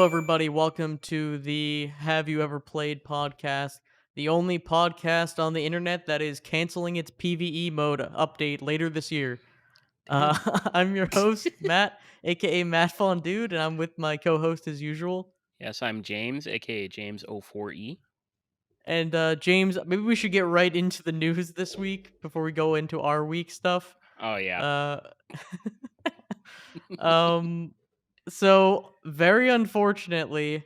everybody. Welcome to the Have You Ever Played podcast, the only podcast on the internet that is canceling its PvE mode update later this year. Damn. I'm your host, Matt, aka Matt Fondude, and I'm with my co-host as usual. Yes, I'm James, aka James04E. And James, maybe we should get right into the news this week before we go into our week stuff. Oh yeah. Uh, um, so very unfortunately,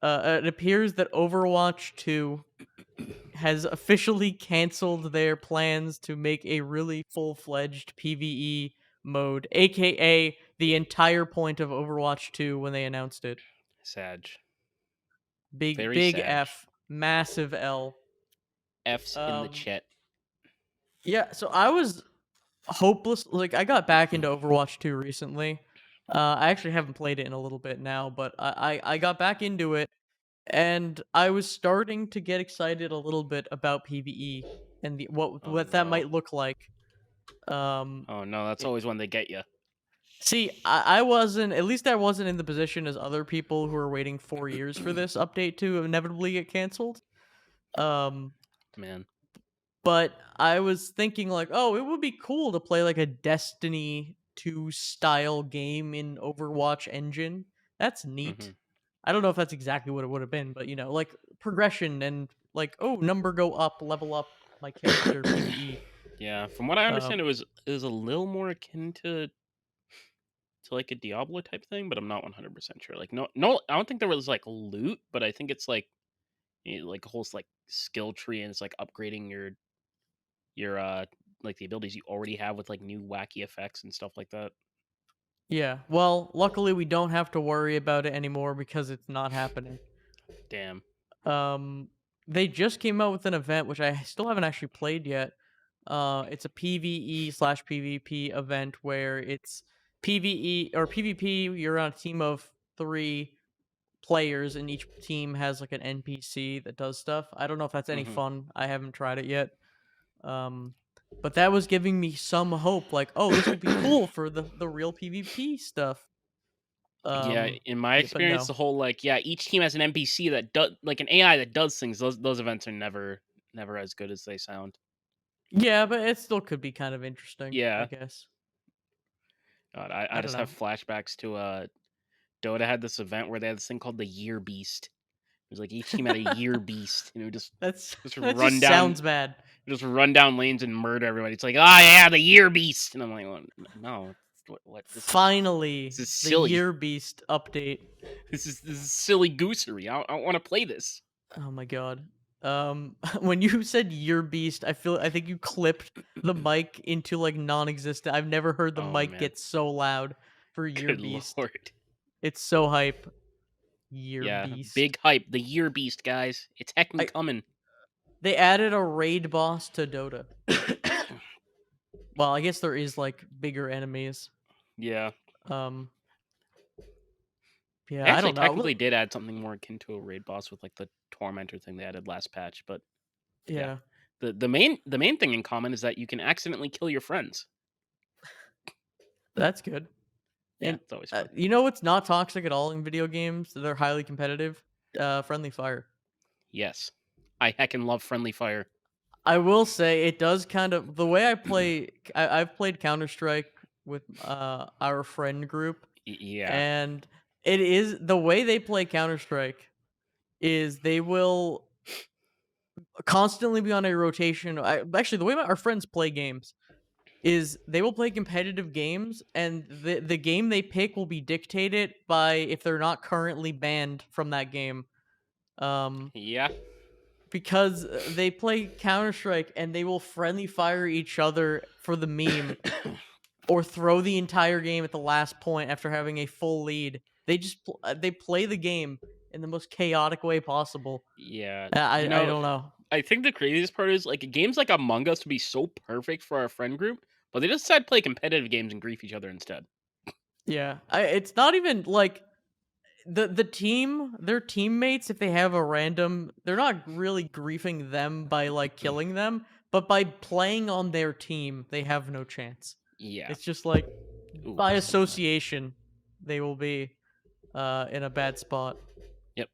it appears that Overwatch 2 has officially canceled their plans to make a really full-fledged PvE mode, aka the entire point of Overwatch 2 when they announced it. Sag. Big Very big sag. F, massive L. F's in the Um chat. yeah, so I was hopeless, like I got back into Overwatch 2 recently. I actually haven't played it in a little bit now, but I got back into it and I was starting to get excited a little bit about PvE and Oh what that no. might look like. Um, Oh no, that's it- always when they get you. see, I wasn't, at least I wasn't in the position as other people who are waiting 4 years for this update to inevitably get canceled. Um, Man. but I was thinking like, oh, it would be cool to play like a Destiny 2 style game in Overwatch engine. That's neat. hmm I don't know if that's exactly what it would have been, but like progression and like, oh, number go up, level up my character PvE. Yeah, from what I Um, understand, it was a little more akin to like a Diablo type thing, but I'm not 100% sure. Like no, I don't think there was like loot, but I think it's like like a whole like skill tree, and it's like upgrading your like the abilities you already have with like new wacky effects and stuff like that. yeah. Well, luckily we don't have to worry about it anymore because it's not happening. Damn. Um, they just came out with an event which I still haven't actually played yet. It's a PVE slash PvP event where it's PVE or PvP. You're on a team of 3 players, and each team has like an NPC that does stuff. I don't know if that's any hmm fun. I haven't tried it yet. Um, but that was giving me some hope. Like, oh, this will be cool for the real PvP stuff. Yeah, in my Yeah, but experience, no. the whole like yeah, each team has an NPC that does like an AI that does things. Those events are never as good as they sound. Yeah, but it still could be kind of interesting, I Yeah, guess. God, I I don't just know. have flashbacks to Dota had this event where they had this thing called the Year Beast. It was like each team had a Year Beast, and it would That's just that run just down sounds bad. just run down lanes and murder everybody. It's like, oh yeah, the Year Beast, and I'm like, well, no, what this Finally, is the silly. Year Beast update. This is silly goosery. I don't want to play this. Oh my god. When you said Year Beast, I think you clipped the mic into like non-existent. I've never heard the Oh mic man, get so loud for Year good Beast. lord. It's so hype. Year Yeah, Beast. big hype. The Year Beast, guys. It's heckin' I coming. They added a raid boss to Dota. Well, I guess there is like bigger enemies. Yeah. Um, They yeah, I actually don't know. technically did add something more akin to a raid boss with like the Tormentor thing they added last patch, but yeah. Yeah, The main thing in common is that you can accidentally kill your friends. that's good. Yeah, And it's always fun. you know what's not toxic at all in video games? They're highly competitive. Friendly fire. Yes. I heckin' love friendly fire. I will say it does kind of the way I play. I've played Counter Strike with our friend group, Yeah. and it is the way they play Counter Strike is they will constantly be on a rotation. Actually, the way our friends play games is they will play competitive games, and the game they pick will be dictated by if they're not currently banned from that game. Um, Yeah. because they play Counter Strike and they will friendly fire each other for the meme or throw the entire game at the last point after having a full lead. They just they play the game in the most chaotic way possible. Yeah. I don't know. I think the craziest part is like games like Among Us would be so perfect for our friend group, but they just decide to play competitive games and grief each other instead. Yeah, it's not even like the team, their teammates. If they have a random, they're not really griefing them by like killing them, but by playing on their team, they have no chance. Yeah. It's just like Ooh, by so bad. association, they will be. in a bad spot. Yep.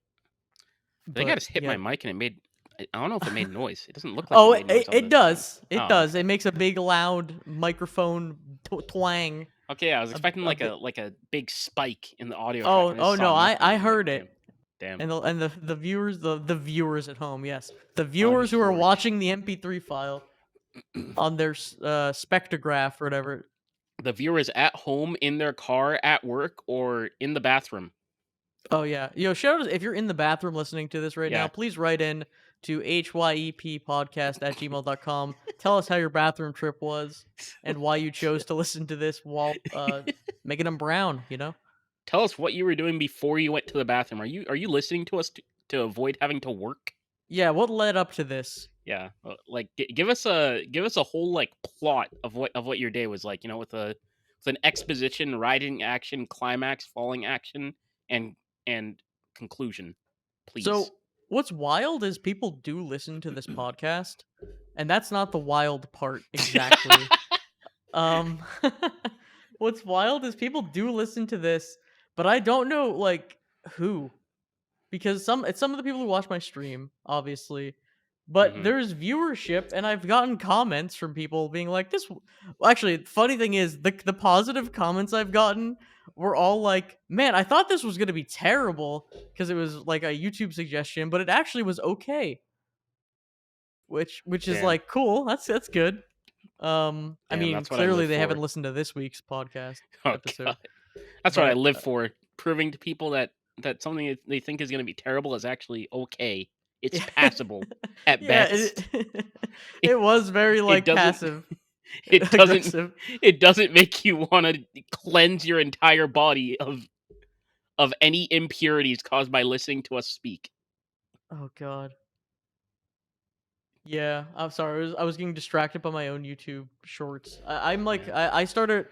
I think I But just hit yeah. my mic and it made. I don't know if it made noise. It doesn't look like it Oh, made noise on it the thing. does. It Oh, does. okay. It makes a big loud microphone twang. Okay, yeah, I was expecting A like bit. a big spike in the audio track, Oh, and I just oh saw no, nothing. I I'm like, heard damn, it. damn, And the viewers, the viewers at home, yes, the viewers who are unfortunate. watching the MP3 file on their spectrograph or whatever. The viewers at home, in their car, at work, or in the bathroom. Oh yeah, yo, shout out if you're in the bathroom listening to this right now. Yeah, Please write in to hyeppodcast@gmail.com. Tell us how your bathroom trip was and why you chose to listen to this while making them brown. You know. tell us what you were doing before you went to the bathroom. Are you listening to us to avoid having to work? Yeah, what led up to this? Yeah, like give us a whole like plot of what your day was like. You know, with an exposition, riding action, climax, falling action, and conclusion, So, please. what's wild is people do listen to this podcast, and that's not the wild part exactly. Um, what's wild is people do listen to this, but I don't know like who, because some of the people who watch my stream, obviously, but hmm there's viewership, and I've gotten comments from people being like, "This." Well, actually, the funny thing is the positive comments I've gotten were all like, "Man, I thought this was gonna be terrible because it was like a YouTube suggestion, but it actually was okay." Which is Damn, like cool. That's good. I damn, mean, that's what I clearly live they haven't for. listened to this week's podcast Oh episode, god, that's what I but live for. Proving to people that something that they think is going to be terrible is actually okay. It's yeah, passable at yeah, best. it was very It like doesn't. passive It doesn't. aggressive. It doesn't make you want to cleanse your entire body of any impurities caused by listening to us speak. Oh god. Yeah, I'm sorry. I was getting distracted by my own YouTube shorts. I'm like Yeah. I started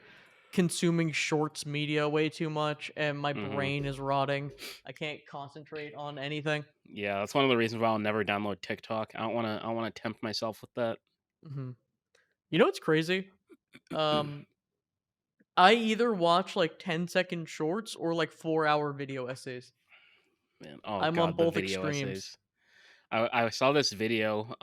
consuming shorts media way too much, and my hmm brain is rotting. I can't concentrate on anything. Yeah, that's one of the reasons why I'll never download TikTok. I don't want to. I don't want to tempt myself with that. hmm You know what's crazy? Um, I either watch like 10-second shorts or like 4-hour video essays. Man, oh I'm on god, the both video extremes. essays. I saw this video.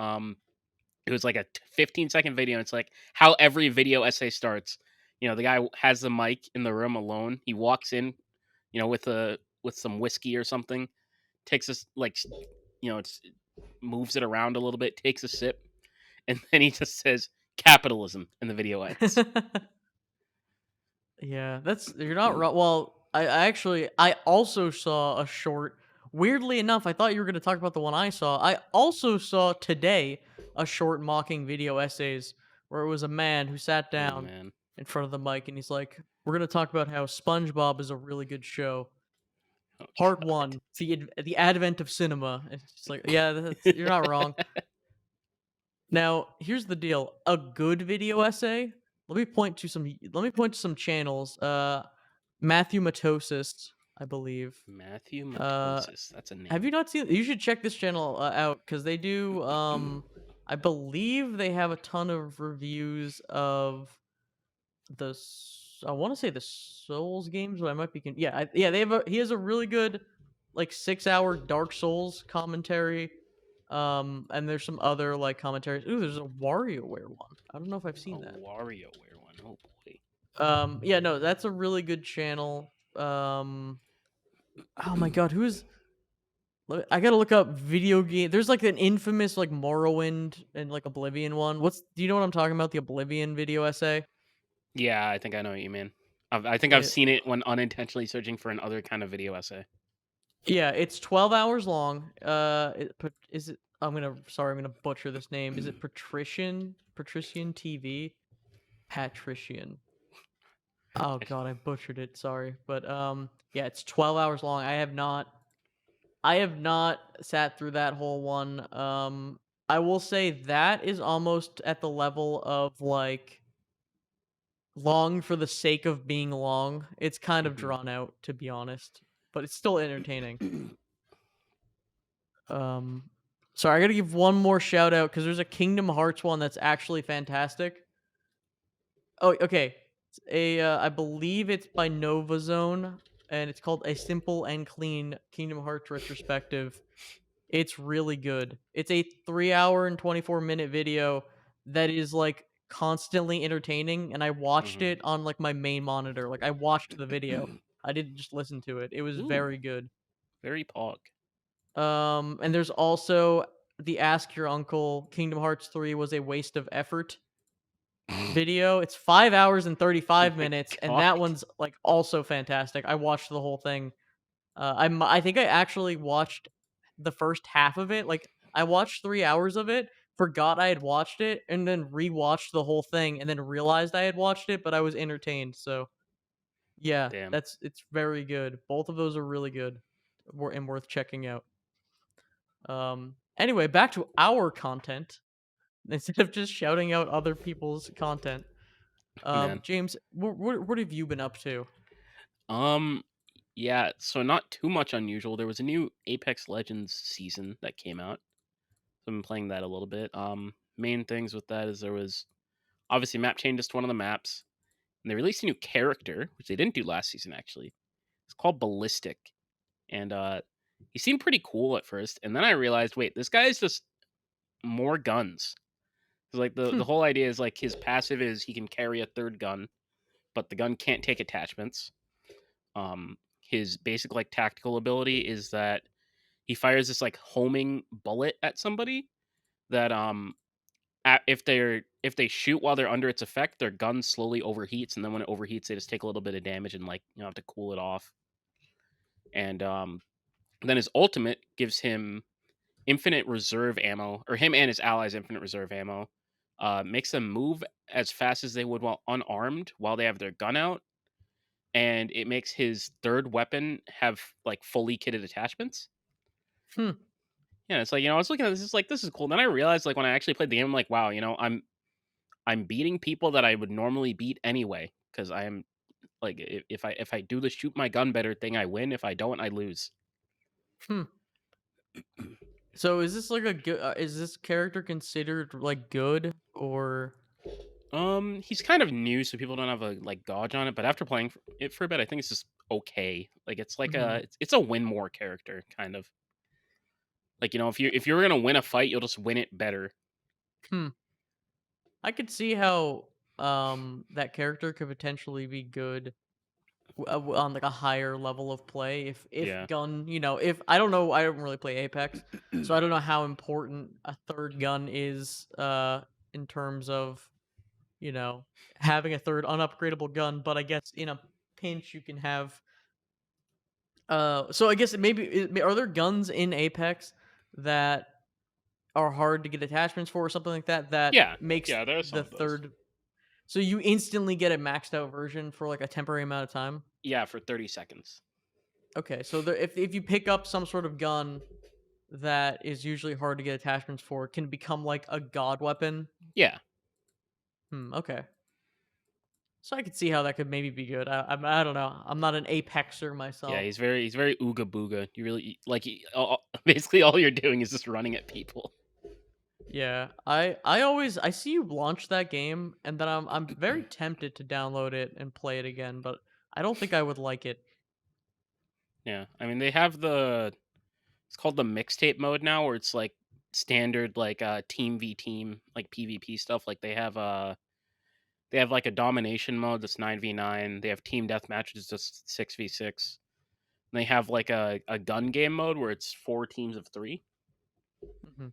It was like a 15-second video. It's like how every video essay starts. You know, the guy has the mic in the room alone. He walks in, you know, with some whiskey or something. Takes this it's moves it around a little bit. Takes a sip, and then he just says capitalism, and the video ends. Yeah, that's you're not wrong. Well, I also saw a short. Weirdly enough, I thought you were going to talk about the one I saw. I also saw today a short mocking video essays where it was a man who sat Oh down man. in front of the mic and he's like, "We're going to talk about how SpongeBob is a really good show. Oh Part god. 1, the advent of cinema." And it's just like, "Yeah, you're not wrong." Now, here's the deal. A good video essay. Let me point to some channels. Matthew Matosis, I believe. Matthew Uh Matosis. That's a have you name. not seen, you should check this channel out cuz they do I believe they have a ton of reviews of I want to say the Souls games, but I might be yeah, yeah, he has a really good like 6-hour Dark Souls commentary. And there's some other like commentaries. Ooh, there's a WarioWare one. I don't know if I've A seen that. WarioWare one. Oh boy. Yeah, no, that's a really good channel. Oh my god, I gotta look up video game. There's like an infamous like Morrowind and like Oblivion one. Do you know what I'm talking about? The Oblivion video essay. Yeah, I think I know what you mean. I think I've It, seen it when unintentionally searching for another kind of video essay. yeah, it's 12 hours long. Is it? I'm gonna butcher this name. Is it Patrician? Patrician TV? Patrician. Oh god, I butchered it. Sorry, but yeah, it's 12 hours long. I have not sat through that whole one. I will say that is almost at the level of like long for the sake of being long. It's kind of hmm drawn out, to be honest, but it's still entertaining. Um, sorry, I gotta give one more shout out because there's a Kingdom Hearts one that's actually fantastic. Oh, okay. I believe it's by Nova Zone. and it's called A Simple and Clean Kingdom Hearts Retrospective. It's really good. It's a 3 hour and 24-minute video that is like constantly entertaining, and I watched Hmm. it on like my main monitor. Like I watched the video. I didn't just listen to it. It was Ooh, very good. very pog. And there's also the Ask Your Uncle Kingdom Hearts 3 was a waste of effort Oh video. It's 5 hours and 35 my minutes, and god. that one's like also fantastic. I watched the whole thing. I think I actually watched the first half of it. Like I watched 3 hours of it, forgot I had watched it, and then rewatched the whole thing, and then realized I had watched it, but I was entertained. So yeah, Damn. it's very good. Both of those are really good, and worth checking out. Anyway, back to our content instead of just shouting out other people's content. Man. James, what have you been up to? Um yeah, so not too much unusual. There was a new Apex Legends season that came out. So I've been playing that a little bit. Main things with that is there was obviously map changes to one of the maps. And they released a new character, which they didn't do last season actually. It's called Ballistic. And he seemed pretty cool at first, and then I realized, wait, this guy is just more guns. 'Cause, like the Hmm. whole idea is like his passive is he can carry a third gun, but the gun can't take attachments. His basic like tactical ability is that he fires this like homing bullet at somebody that if they shoot while they're under its effect, their gun slowly overheats, and then when it overheats, they just take a little bit of damage and like have to cool it off. And then his ultimate gives him infinite reserve ammo, or him and his allies infinite reserve ammo. Makes them move as fast as they would while unarmed, while they have their gun out, and it makes his third weapon have like fully kitted attachments. Hmm. Yeah, it's like I was looking at this, it's like this is cool. Then I realized like when I actually played the game, I'm like, wow, I'm beating people that I would normally beat anyway because I am like if I do the shoot my gun better thing, I win. If I don't, I lose. Hmm. So is this like a good? Is this character considered like good or? He's kind of new, so people don't have a like gauge on it. But after playing it for a bit, I think it's just okay. Like it's like Mhm. it's a win more character kind of. Like if you're gonna win a fight, you'll just win it better. Hmm. I could see how that character could potentially be good on like a higher level of play if Yeah. gun, if I don't know, I don't really play Apex, so I don't know how important a third gun is in terms of, you know, having a third unupgradable gun, but I guess in a pinch you can have so I guess are there guns in Apex that are hard to get attachments for or something like that that Yeah. makes Yeah. There are some the of those. third so you instantly get a maxed out version for like a temporary amount of time? Yeah, for 30 seconds. Okay, so if you pick up some sort of gun that is usually hard to get attachments for, can become like a god weapon. Yeah. Okay. So I could see how that could maybe be good. I don't know. I'm not an Apexer Yeah. myself. He's very ooga booga. You really like basically all you're doing is just running at people. Yeah, I see you launch that game, and then I'm very tempted to download it and play it again, but I don't think I would like it. Yeah. I mean, they have it's called the mixtape mode now, where it's like standard like team v team like PvP stuff. Like they have like a domination mode that's 9v9. They have team deathmatch, which is just 6v6. And they have like a gun game mode where it's 4 teams of 3. Mhm.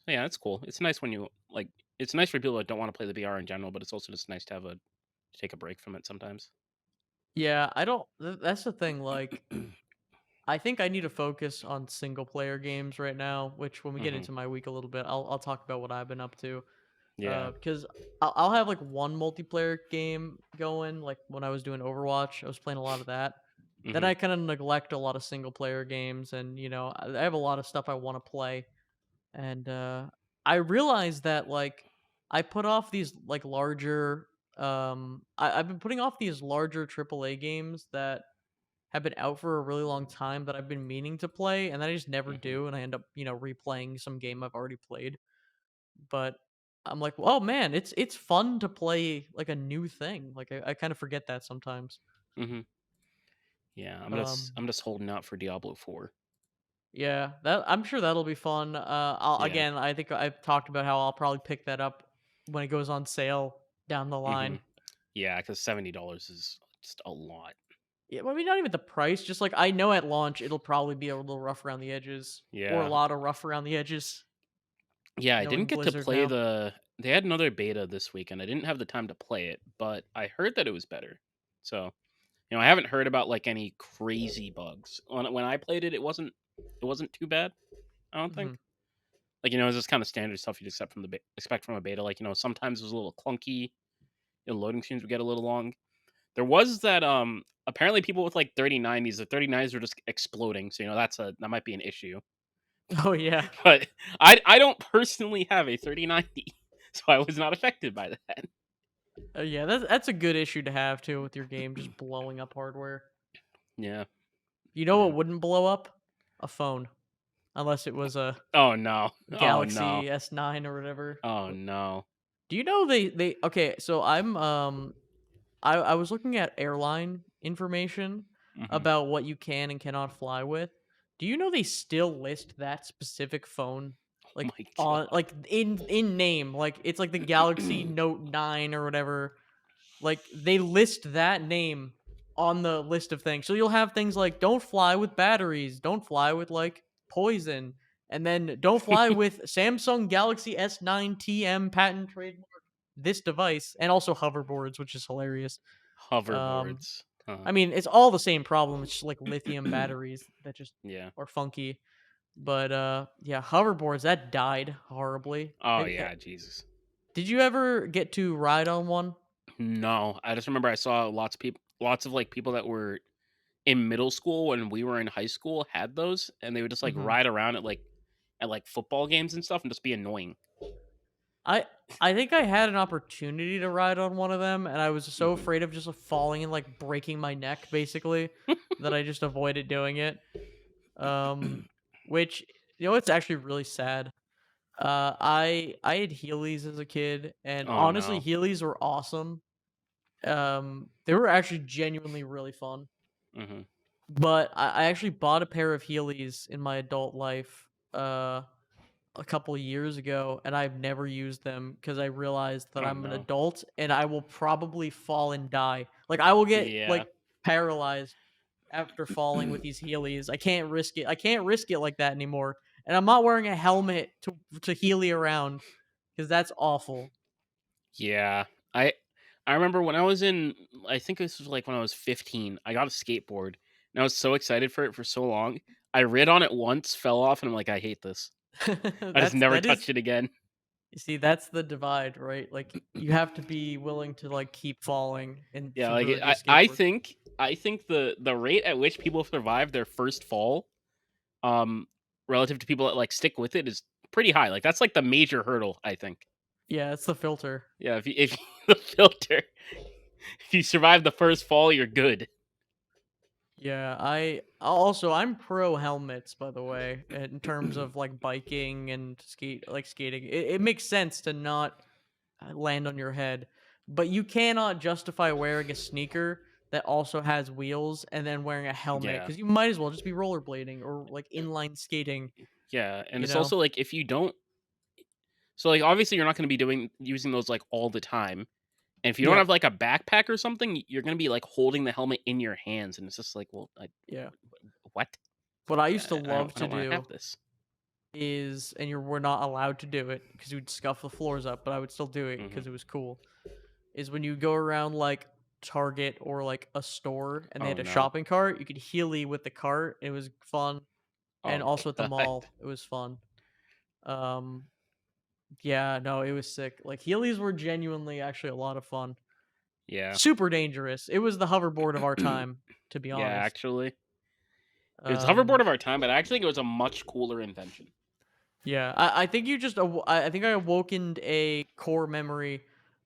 So yeah, it's cool. It's nice when you like. It's nice for people that don't want to play the BR in general, but it's also just nice to have a take a break from it sometimes. Yeah, I don't. That's the thing. Like, I think I need to focus on single player games right now. Which, when we get Hmm. into my week a little bit, I'll talk about what I've been up to. Yeah. Because I'll have like one multiplayer game going. Like when I was doing Overwatch, I was playing a lot of that. Then Hmm. I kind of neglect a lot of single player games, and I have a lot of stuff I want to play. And I realized that like I put off these like larger. I've been putting off these larger AAA games that have been out for a really long time that I've been meaning to play, and then I just never Hmm. do, and I end up replaying some game I've already played. But I'm like, oh man, it's fun to play like a new thing. Like I kind of forget that sometimes. Hmm. Yeah, Um, I'm just holding out for Diablo 4. yeah, that I'm sure that'll be fun. Yeah. Again, I think I've talked about how I'll probably pick that up when it goes on sale down the Hmm. line. Yeah, because $70 is just a lot. Yeah, well, I mean, not even the price. Just like I know at launch, it'll probably be a little rough around the edges, or a Yeah. lot of rough around the edges. Yeah, I didn't Knowing get to Blizzard play now. the they had another beta this weekend. I didn't have the time to play it, but I heard that it was better. So, I haven't heard about like any crazy bugs. When I played it, it wasn't too bad, I don't Hmm. think. Like, it's just kind of standard stuff you'd expect from a beta. Like, sometimes it was a little clunky, loading screens would get a little long. There was that apparently people with like 3090s, the 3090s were just exploding, so that might be an issue. Oh yeah, But I don't personally have a 3090, so I was not affected by that. yeah. That's a good issue to have too with your game, just blowing up hardware. Yeah. You know Yeah. what wouldn't blow up? A phone, unless it was a Oh no. Oh no. Galaxy S9 or whatever. Oh no. Do you know they okay, so I was looking at airline information Hmm. about what you can and cannot fly with. Do you know they still list that specific phone Oh like my on god. like in name, like it's like the Galaxy Note 9 or whatever. Like they list that name on the list of things. So you'll have things like don't fly with batteries, don't fly with like poison, and then don't fly with Samsung Galaxy S9 TM patent trademark this device, and also hoverboards, which is hilarious. Um, Hoverboards. Huh. I mean, it's all the same problem. It's just like lithium batteries that just Yeah. are funky. But yeah, hoverboards that died horribly. Oh yeah, Jesus. Did you ever get to ride on one? No, I just remember I saw lots of like people that were in middle school when we were in high school had those, and they would just like Hmm. ride around at like football games and stuff and just be annoying. I I think I had an opportunity to ride on one of them, and I was so Hmm. afraid of just falling and like breaking my neck, basically, that I just avoided doing it. Um, which it's actually really sad. I had Heelys as a kid, and Oh honestly, no. Heelys were awesome. They were actually genuinely really fun. Hmm. But I actually bought a pair of Heelys in my adult life. A couple of years ago, and I've never used them because I realized that Oh I'm an no. adult and I will probably fall and die. Like I will get Yeah. like paralyzed after falling with these Heelys. I can't risk it. I can't risk it like that anymore. And I'm not wearing a helmet to Heely around because that's awful. Yeah. I I remember when I was in I think this was like when I was 15, I got a skateboard and I was so excited for it for so long. I rid on it once, fell off, and I'm like, I hate this. I just never That is. touched it again. You see, that's the divide, right? Like you have to be willing to like keep falling and Yeah, to like really be a I skateboard. think the rate at which people survive their first fall, um, relative to people that like stick with it is pretty high. Like that's like the major hurdle, I think. Yeah, it's the filter. Yeah, if the filter, if you survive the first fall, you're good. Yeah, I'm pro helmets by the way in terms of like biking and skating. It makes sense to not land on your head, but you cannot justify wearing a sneaker that also has wheels and then wearing a helmet Yeah, because you might as well just be rollerblading or like inline skating, yeah, and you it's know? also like if you don't, so like obviously you're not going to be doing using those like all the time. And if you don't Yep. have like a backpack or something, you're going to be like holding the helmet in your hands, and it's just like, well, Yeah. what? What I used to love I to don't want to do have this. is, and we're not allowed to do it because we'd scuff the floors up, but I would still do it Hmm. because it was cool. Is when you go around like Target or like a store and they Oh had a no. shopping cart, you could Healy with the cart. It was fun. And Oh also at the god. mall, it was fun. Um yeah, no, it was sick. Like Heelys were genuinely actually a lot of fun. Yeah. Super dangerous. It was the hoverboard of our time, to be Yeah, honest. actually. It was the hoverboard Um of our time, but I actually think it was a much cooler invention. yeah, I think you just I think I awokened a core memory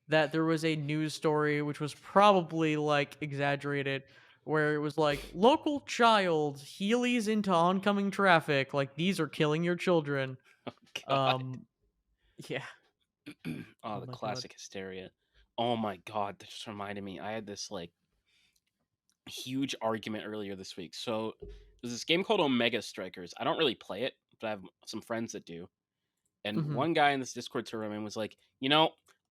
that there was a news story which was probably like exaggerated where it was like local child Heelys into oncoming traffic like these are killing your children. God. Um yeah. Oh, Oh the my god. classic hysteria. Oh my god, that just reminded me. I had this like huge argument earlier this week. So there's this game called Omega Strikers. I don't really play it, but I have some friends that do. And Hmm. one guy in this Discord server was like,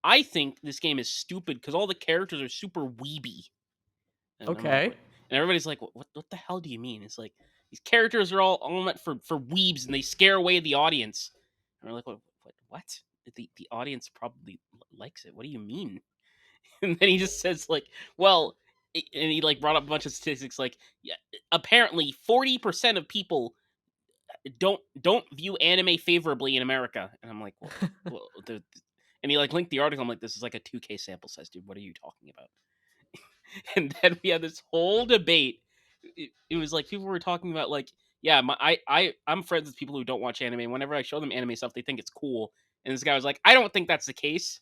I think this game is stupid because all the characters are super weeby. And I'm like, Okay. what? And everybody's like, what the hell do you mean? It's like these characters are all meant for weebs and they scare away the audience. And we're like, what? The audience probably likes it. What do you mean? And then he just says like, well, and he like brought up a bunch of statistics like, yeah, apparently 40% of people don't view anime favorably in America. And I'm like, and he like linked the article. I'm like, this is like a 2K sample size, dude. What are you talking about? And then we had this whole debate. It was like people were talking about like, yeah, I'm friends with people who don't watch anime. Whenever I show them anime stuff, they think it's cool. And this guy was like, I don't think that's the case.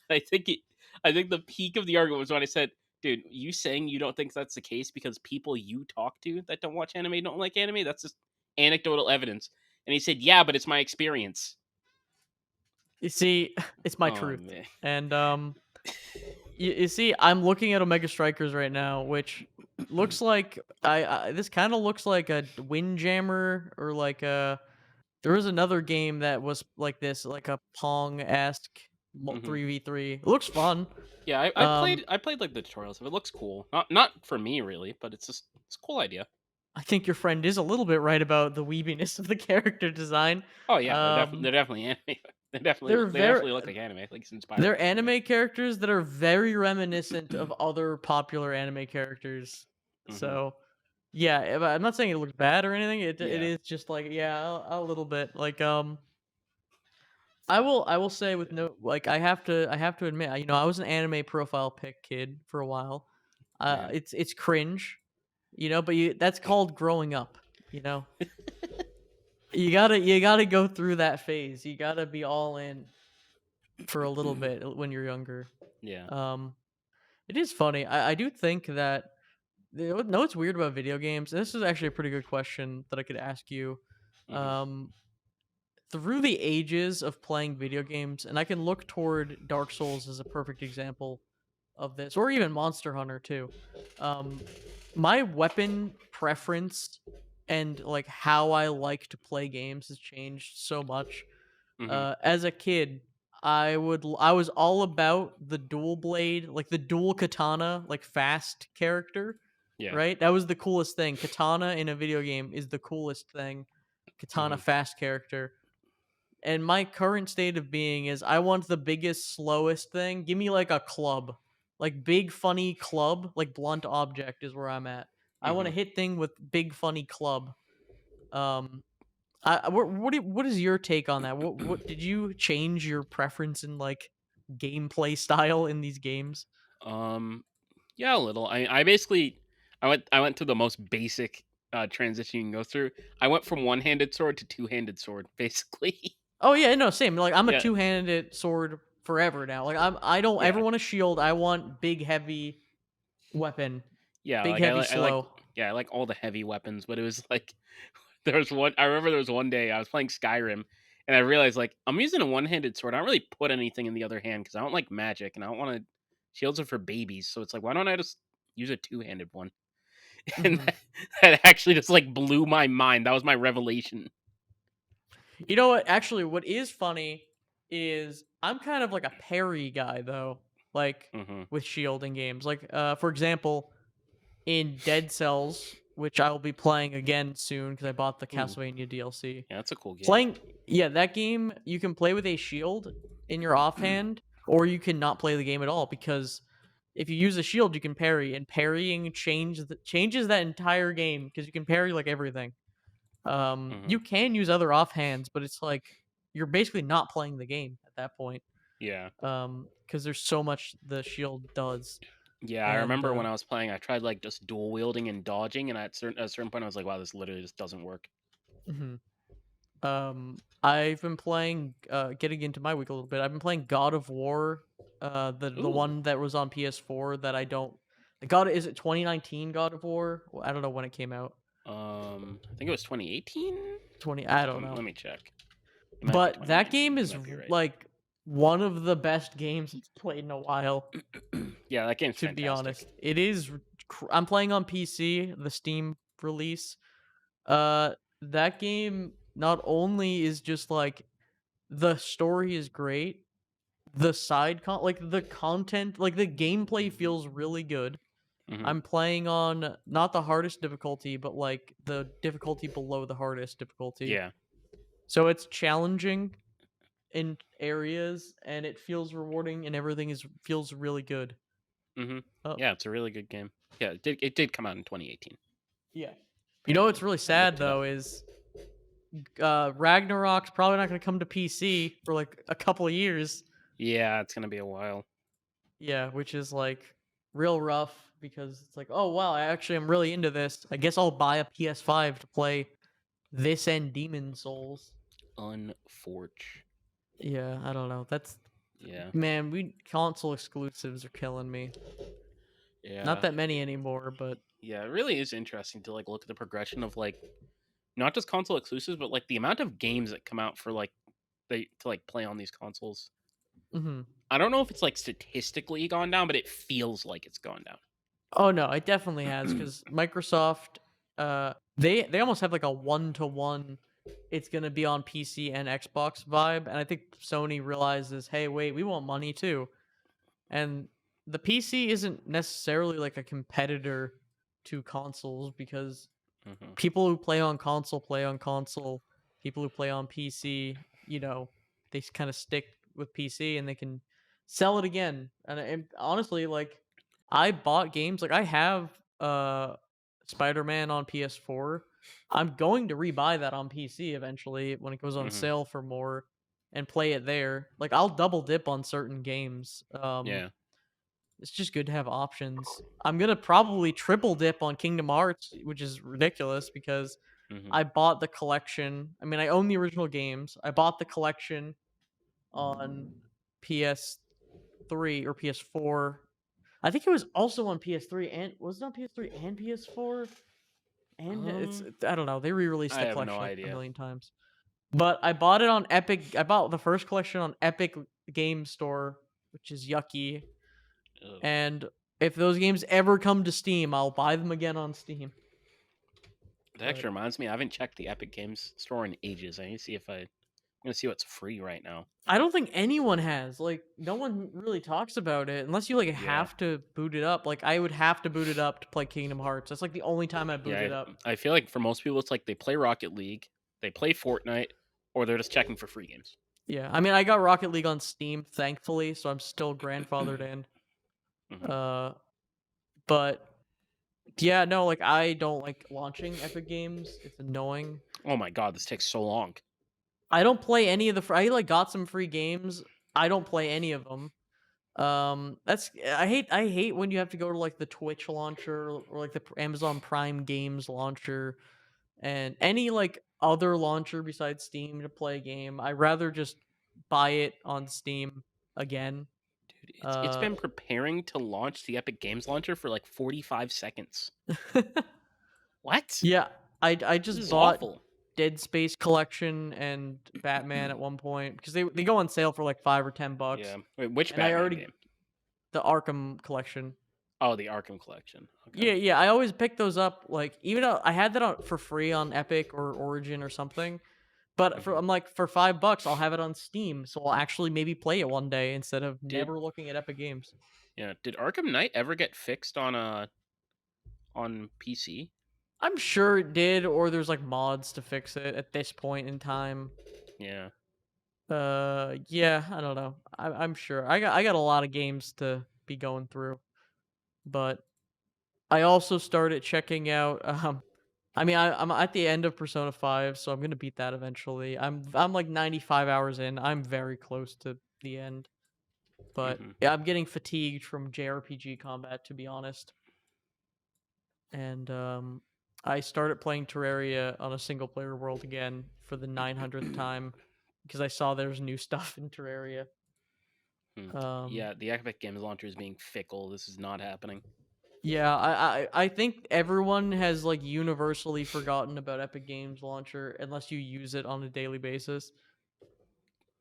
I think it. I think the peak of the argument was when I said, "Dude, you saying you don't think that's the case because people you talk to that don't watch anime don't like anime? That's just anecdotal evidence." And he said, "Yeah, but it's my experience." You see, it's my Oh truth. man. And you see, I'm looking at Omega Strikers right now, which looks like this kind of looks like a Windjammer or like a. There was another game that was like this, like a Pong esque Hmm. 3v3. It looks fun. Yeah, I Um, played. I played like the tutorials. It looks cool. Not for me really, but it's a cool idea. I think your friend is a little bit right about the weebiness of the character design. Oh yeah, Um, they're definitely anime. they're They very definitely look like anime. Like it's inspired they're by anime. anime characters that are very reminiscent of other popular anime characters. Hmm. So, yeah, I'm not saying it looks bad or anything. It Yeah. is just like yeah, a little bit. Like I will say with no like I have to admit, I was an anime profile pic kid for a while. Yeah. It's cringe, but that's called growing up, you know. You gotta go through that phase. You gotta be all in for a little bit when you're younger. Yeah. Um, it is funny. I do think that know what's weird about video games. And this is actually a pretty good question that I could ask you. Hmm. Um, through the ages of playing video games, and I can look toward Dark Souls as a perfect example of this, or even Monster Hunter too. Um, my weapon preference and like how I like to play games has changed so much. Hmm. As a kid, I was all about the dual blade, like the dual katana, like fast character, Yeah. right? That was the coolest thing. Katana in a video game is the coolest thing. Katana Hmm. fast character. And my current state of being is I want the biggest, slowest thing. Give me like a club. Like big funny club, like blunt object is where I'm at. I want Hmm. to hit thing with big funny club. Um what is your take on that? What did you change your preference in like gameplay style in these games? Um. Yeah, a little. I basically I went through the most basic transition you can go through. I went from one-handed sword to two-handed sword, basically. Oh yeah, no, same. Like I'm a Yeah. two-handed sword forever now. Like I don't ever Yeah. want a shield. I want big heavy weapon. Yeah, Big like heavy I like slow. yeah, I like all the heavy weapons, but it was like I remember there was one day I was playing Skyrim and I realized like I'm using a one-handed sword. I don't really put anything in the other hand because I don't like magic and I don't want to shields are for babies. So it's like why don't I just use a two-handed one? And Mhm. that actually just like blew my mind. That was my revelation. You know what? Actually, what is funny is I'm kind of like a parry guy though. Like Hmm. with shield in games. Like for example, in Dead Cells, which I will be playing again soon because I bought the Ooh, Castlevania DLC. yeah, that's a cool game. Playing, yeah, that game you can play with a shield in your offhand, or you can not play the game at all because if you use a shield, you can parry, and parrying changes that entire game because you can parry like everything. Hmm. You can use other offhands, but it's like you're basically not playing the game at that point. Yeah. Because there's so much the shield does, Yeah, I and remember when I was playing, I tried like just dual wielding and dodging, and at a certain point, I was like, "Wow, this literally just doesn't work." mhm. I've been playing getting into my week a little bit. I've been playing God of War, the Ooh, one that was on PS4 that I don't the God is it 2019 God of War? Well, I don't know when it came out. I think it was 2018. 20 I don't know. Let me check. It might be But that 2019. game You is might be right. like one of the best games I've played in a while, Yeah, that game's to be fantastic. honest. It is I'm playing on PC, the Steam release. That game not only is just like the story is great, like the content, like the gameplay feels really good. Hmm. I'm playing on not the hardest difficulty, but like the difficulty below the hardest difficulty. Yeah. So it's challenging in areas and it feels rewarding and everything is feels really good. Hmm. Oh, Yeah, it's a really good game. Yeah, it did come out in 2018. yeah. You know what's really I sad looked it up. though is Ragnarok's probably not going to come to PC for like a couple of years. Yeah, it's gonna be a while. Yeah, which is like real rough because it's like, oh wow, I actually am really into this. I guess I'll buy a PS5 to play this and Demon Souls. Unforge. Yeah, I don't know. That's Yeah. man, we console exclusives are killing me. Not Yeah. that many anymore, but Yeah, it really is interesting to like look at the progression of like not just console exclusives, but like the amount of games that come out for like they to like play on these consoles. mhm. I don't know if it's like statistically gone down, but it feels like it's gone Oh no, it definitely has down. because Microsoft, they almost have like a 1-to-1. It's gonna be on PC and Xbox vibe, and I think Sony realizes, hey, wait, we want money too, and the PC isn't necessarily like a competitor to consoles because Hmm. people who play on console play on console. People who play on PC, they kind of stick with PC and they can sell it again. And honestly, like I bought games, like I have Spider-Man on PS4. I'm going to rebuy that on PC eventually when it goes on Hmm. sale for more and play it there. Like I'll double dip on certain games. Yeah. It's just good to have options. I'm gonna probably triple dip on Kingdom Hearts, which is ridiculous because Hmm. I bought the collection. I mean, I own the original games. I bought the collection on PS3 or PS4. I think it was also on PS3 and was it on PS3 and PS4? And Um, I don't know. They re-released I the have no collection like a idea. million times. But I bought it on Epic. I bought the first collection on Epic Game Store, which is yucky. Ugh. And if those games ever come to Steam, I'll buy them again on Steam. That But actually reminds me, I haven't checked the Epic Games store in ages. I need to see if I'm gonna see what's free right now. I don't think anyone has. Like, no one really talks about it unless you like Yeah. have to boot it up. Like, I would have to boot it up to play Kingdom Hearts. That's like the only time I boot Yeah, it up. I feel like for most people, it's like they play Rocket League, they play Fortnite, or they're just checking for free games. Yeah, I mean, I got Rocket League on Steam, thankfully, so I'm still grandfathered in. Hmm. Uh, but yeah, no, like I don't like launching Epic Games. It's annoying. Oh my god, this takes so long. I don't play any of the. I like got some free games. I don't play any of them. That's I hate when you have to go to like the Twitch launcher or like the Amazon Prime Games launcher and any like other launcher besides Steam to play a game. I rather just buy it on Steam again. Dude, it's Uh, been preparing to launch the Epic Games launcher for like 45 seconds. What? yeah, I This just is bought awful. Dead Space Collection and Batman at one point because they go on sale for like $5 or $10, Yeah. Wait, which and I Batman already game? the Arkham Collection. Oh, the Arkham Collection. Okay. Yeah, yeah. I always pick those up. Like, even though I had that on for free on Epic or Origin or something, but Hmm. I'm like for $5, I'll have it on Steam, so I'll actually maybe play it one day instead of Did never looking at Epic Games. yeah? Did Arkham Knight ever get fixed on PC? I'm sure it did, or there's like mods to fix it at this point in time. Yeah. Yeah, I don't know. I'm sure. I got a lot of games to be going through, but I also started checking out. I mean, I'm at the end of Persona 5, so I'm gonna beat that eventually. I'm like 95 hours in. I'm very close to the end, but Hmm. yeah, I'm getting fatigued from JRPG combat, to be honest. And I started playing Terraria on a single player world again for the 900th time because I saw there's new stuff in Terraria. Um, Yeah, the Epic Games launcher is being fickle. This is not happening. Yeah, I think everyone has like universally forgotten about Epic Games Launcher unless you use it on a daily basis.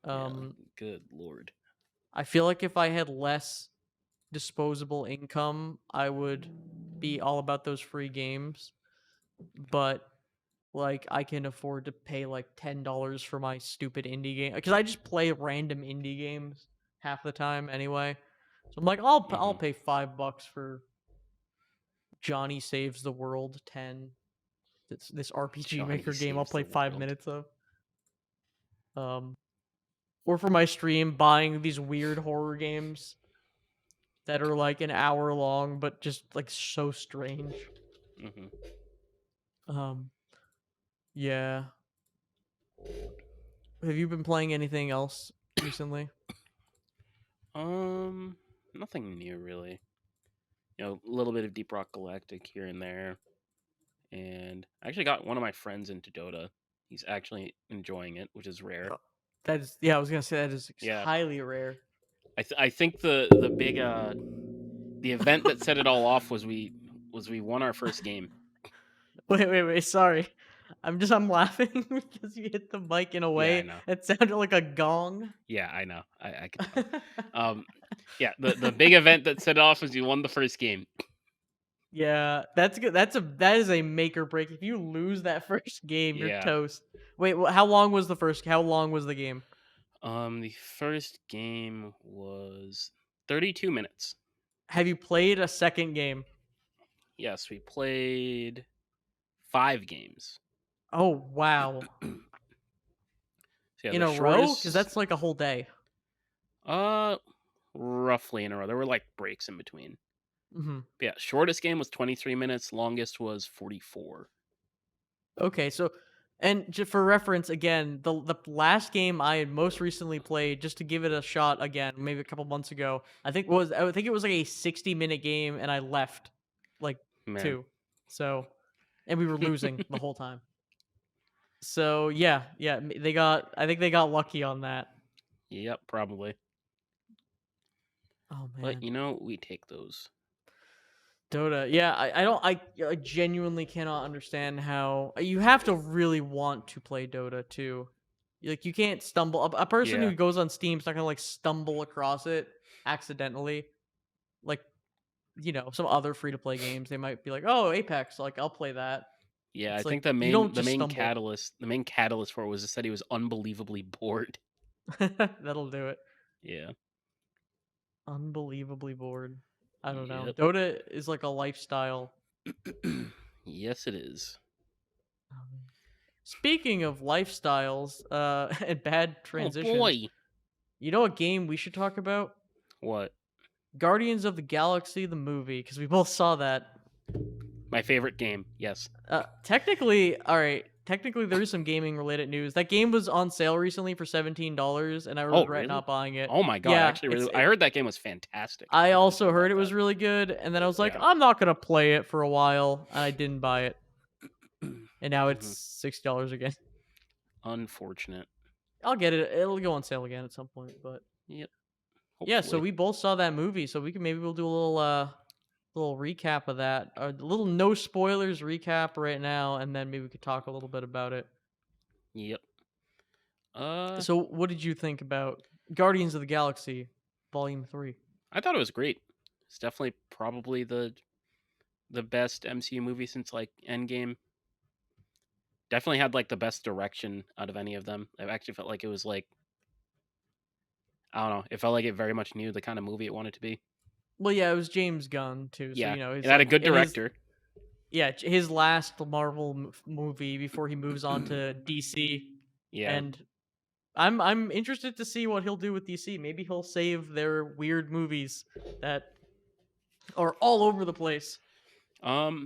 Yeah. Um, Good lord. I feel like if I had less disposable income, I would be all about those free games. But like I can afford to pay like $10 for my stupid indie game because I just play random indie games half the time anyway. So I'm like, I'll Hmm. pay $5 for Johnny Saves the World 10. This RPG Johnny Maker game I'll saves play the 5 minutes world. of. Um, or for my stream, buying these weird horror games that are like an hour long, but just like so strange. Hmm. Um, yeah. Have you been playing anything else recently? Um, Nothing new really. A little bit of Deep Rock Galactic here and there, and I actually got one of my friends into Dota. He's actually enjoying it, which is rare. Oh, that is, yeah, I was gonna say that is Yeah, highly rare. I think the big the event that set it all off was we won our first game. Wait. Sorry, I'm laughing because you hit the mic in a Yeah, I way know. that sounded like a gong. Yeah, I know. I could tell. Yeah, the big event that set it off was you won the first game. Yeah, that's good. That is a make or break. If you lose that first game, you're Yeah. toast. Wait, how long was the first? How long was the game? The first game was 32 minutes. Have you played a second game? Yes, we played 5 games. Oh wow, So yeah, in the a row? Because shortest, that's like a whole day. uh, roughly in a row. There were like breaks in between. Hmm. But yeah, shortest game was 23 minutes. Longest was 44. Okay, so and for reference, again, the last game I had most recently played, just to give it a shot again, maybe a couple months ago, I think it was like a 60-minute game, and I left like Man. two, so and we were losing the whole time. So yeah, I think they got lucky on that. Yep, probably. Oh But man, we take those. Dota. Yeah, I don't. I genuinely cannot understand how you have to really want to play Dota too. Like you can't stumble. A person Yeah. who goes on Steam's not gonna like stumble across it accidentally. Like some other free to play games, they might be like, "Oh, Apex, like I'll play that." Yeah, I It's like think you don't the just main stumble. catalyst the main catalyst for it was just that he was unbelievably bored. That'll do it. Yeah. Unbelievably bored. I don't know. Yep. Dota is like a lifestyle. Yes, it is. Speaking of lifestyles, and bad Oh transitions, boy. you know what game we should talk about? What? Guardians of the Galaxy, the movie, because we both saw that. My favorite game. Yes. Technically, all right. Technically, there is some gaming related news. That game was on sale recently for $17, and I Oh, regret really? not buying it. Oh my god, I Yeah, actually really I heard that game was fantastic. I I also should have heard bought it that. was really good, and then I was like, Yeah. I'm not gonna play it for a while, and I didn't buy it, and now it's Mhm. $60 again. Unfortunate. I'll get it. It'll go on sale again at some point, but Yep. yeah. So Hopefully. we both saw that movie, so we'll do a little recap of that, or a little no spoilers recap right now, and then maybe we could talk a little bit about it. Yep. Uh So, what did you think about Guardians of the Galaxy Volume 3? I thought it was great. It's definitely probably the best MCU movie since like Endgame. Definitely had like the best direction out of any of them. I actually felt like it was like I don't know. It felt like it very much knew the kind of movie it wanted to be. Well, yeah, it was James Gunn too, so Yeah, he's it had a like good in his director. his last Marvel movie before he moves on to DC, Yeah, and I'm interested to see what he'll do with DC. Maybe he'll save their weird movies that are all over the place.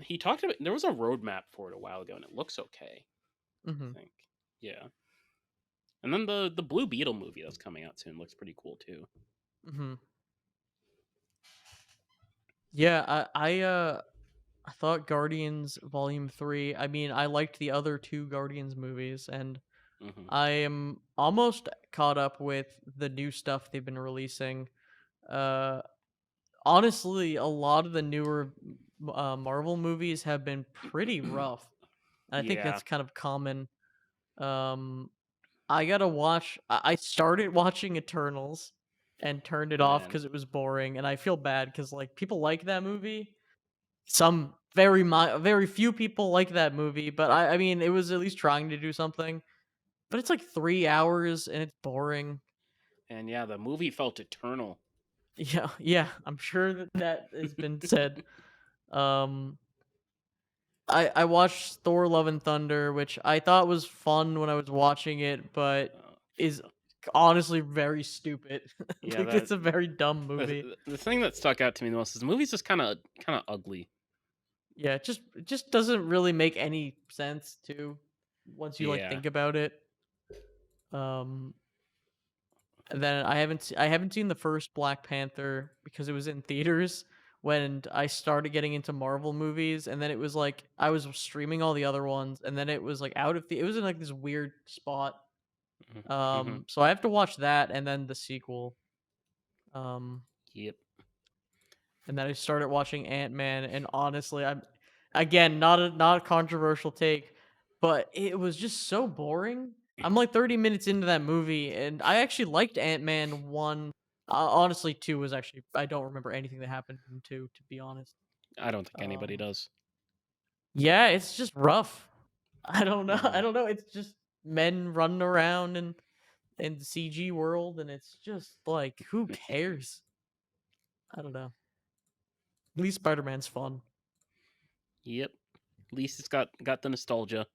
he talked about there was a roadmap for it a while ago, and it looks okay. Hmm. I think, yeah. And then the Blue Beetle movie that's coming out soon looks pretty cool too. Hmm. Yeah, I thought Guardians Volume 3. I mean, I liked the other two Guardians movies, and Hmm. I am almost caught up with the new stuff they've been releasing. Uh, Honestly, a lot of the newer Marvel movies have been pretty rough. I think Yeah, that's kind of common. Um, I gotta watch. I started watching Eternals. and turned it off Man. because it was boring. And I feel bad because like people like that movie. Some very few people like that movie, but I mean it was at least trying to do something. But it's like 3 hours and it's boring. And yeah, the movie felt eternal. Yeah, yeah, I'm sure that has been said. Um, I watched Thor: Love and Thunder, which I thought was fun when I was watching it, but Uh, is honestly very stupid. yeah, Like that it's a very dumb movie. the thing that stuck out to me the most is the movie's just kind of ugly. Yeah, it just doesn't really make any sense too once you like Yeah, think about it. Um, and then I haven't seen the first Black Panther because it was in theaters when I started getting into Marvel movies, and then it was like I was streaming all the other ones, and then it was like it was in like this weird spot. hmm So I have to watch that and then the sequel. Um, Yep. and then I started watching Ant-Man, and honestly, I'm again not a controversial take, but it was just so boring. I'm like 30 minutes into that movie, and I actually liked Ant-Man 1. Honestly, 2 was actually I don't remember anything that happened in 2, to be honest. I don't think anybody Um, does. yeah, it's just rough. I don't know. I hmm don't know. It's just men running around and in the CG world, and it's just like who cares? I don't know. At least Spider-Man's fun. Yep. At least it's got the nostalgia.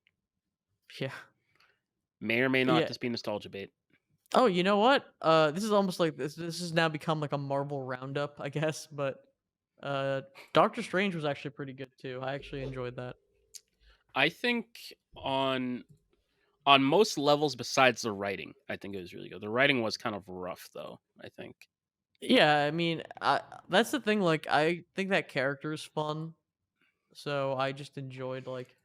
Yeah. May or may not Yeah. just be nostalgia bait. Oh, you know what? This is almost like this has now become like a Marvel roundup, I guess, but uh Doctor Strange was actually pretty good too. I actually enjoyed that. I think on on most levels besides the writing, I think it was really good. The writing was kind of rough though, I think. Yeah, I mean, that's the thing, like I think that character is fun, so I just enjoyed like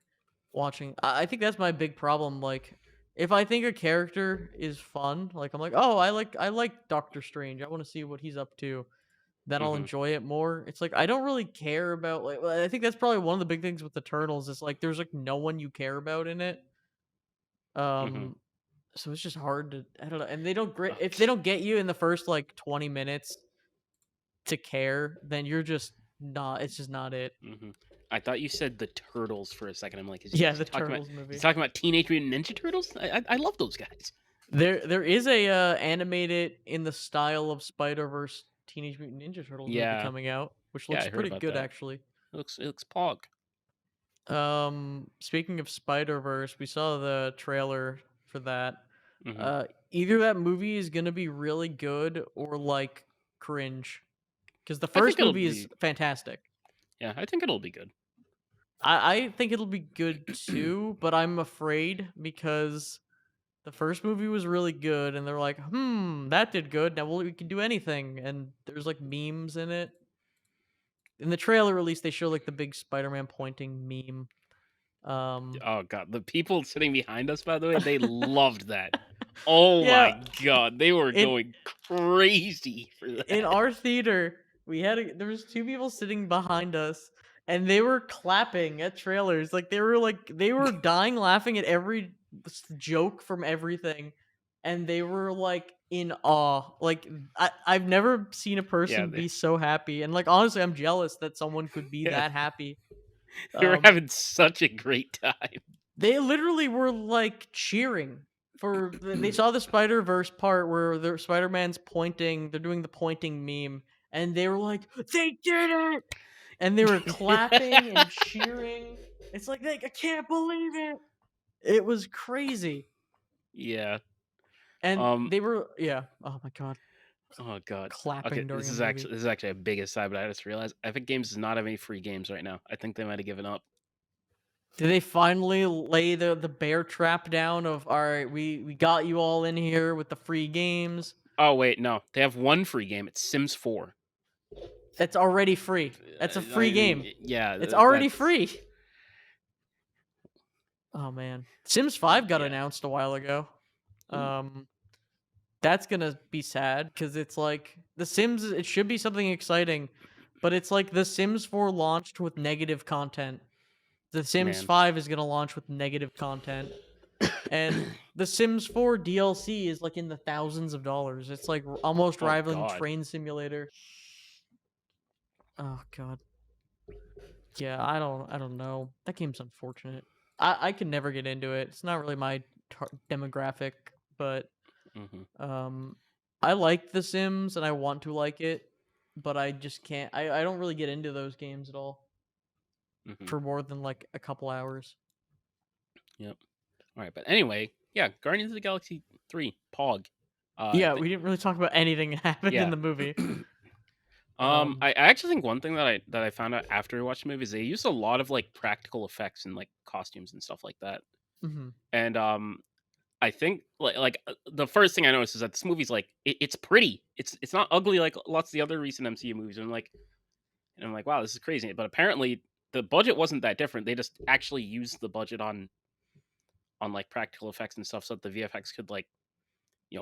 watching. I think that's my big problem, like if I think a character is fun, like I'm like, "Oh, I like Doctor Strange. I want to see what he's up to." Then I'll hmm enjoy it more. It's like I don't really care about like well, I think that's probably one of the big things with the Turtles is like there's like no one you care about in it. hmm Um so it's just hard to I don't know. And they don't if they don't get you in the first like 20 minutes to care, then you're just not it's just not it. hmm I thought you said the turtles for a second. I'm like, Yeah, is he the talking about Turtles movie. Teenage Mutant Ninja Turtles? I love those guys. There is a animated in the style of Spider-Verse Teenage Mutant Ninja Turtles movie Yeah, coming out, which yeah, looks I heard pretty about good that. actually. It looks pog. Speaking of Spider-Verse, we saw the trailer for that. hmm Either that movie is gonna be really good or like cringe. Because the I think first it'll movie is be fantastic. yeah, I think it'll be good. I think it'll be good too, but I'm afraid because the first movie was really good, and they're like, that did good. Now we can do anything, and there's like memes in it. In the trailer release, they show like the big Spider-Man pointing meme. Um, Oh god, the people sitting behind us, by the way, they loved that. Oh yeah, my god, they were in going crazy for in that. our theater, there was two people sitting behind us, and they were clapping at trailers. They were dying laughing at every joke from everything, and they were like in awe. Like I've never seen a Yeah, person be so happy, and like honestly, I'm jealous that someone could be yeah, that happy. they were Um, having such a great time. they literally were like cheering for they saw the Spider Verse part where the Spider Man's pointing. They're doing the pointing meme, and they were like, "They did it!" And they were clapping and cheering. It's like I can't believe it. It was crazy, Yeah. and Um. they were yeah. Oh my god, Oh god. Okay, clapping during this a is movie. actually a big aside, but I just realized Epic Games does not have any free games right now. I think they might have given up. Did they finally lay the bear trap down of all right? We got you all in here with the free games. Oh wait, no, they have one free game. It's Sims 4. That's already free. That's a free I mean, game. yeah, It's already that's free. Oh man, Sims 5 got yeah. announced a while ago. Ooh, Um, that's gonna be sad because it's like The Sims. It should be something exciting, but it's like The Sims 4 launched with negative content. The Sims man. 5 is gonna launch with negative content. And the Sims 4 DLC is like in the thousands of dollars. It's like almost Oh rivaling God. Train Simulator. Oh god. Yeah, I don't know. That game's unfortunate. I can never get into it. It's not really my demographic, but Hmm. um I like The Sims and I want to like it, but I just can't. I don't really get into those games at all Hmm. for more than like a couple hours. Yep. All right, but anyway, yeah, Guardians of the Galaxy 3, Pog. I Yeah, think we didn't really talk about anything that happened in yeah. the movie. Um I actually think one thing that I found out after I watched the movie is they used a lot of like practical effects and like costumes and stuff like that. mhm. And I think the first thing I noticed is that this movie's like it's pretty. It's not ugly like lots of the other recent MCU movies. And I'm like, wow, this is crazy. But apparently the budget wasn't that different. They just actually used the budget on like practical effects and stuff so that the VFX could like,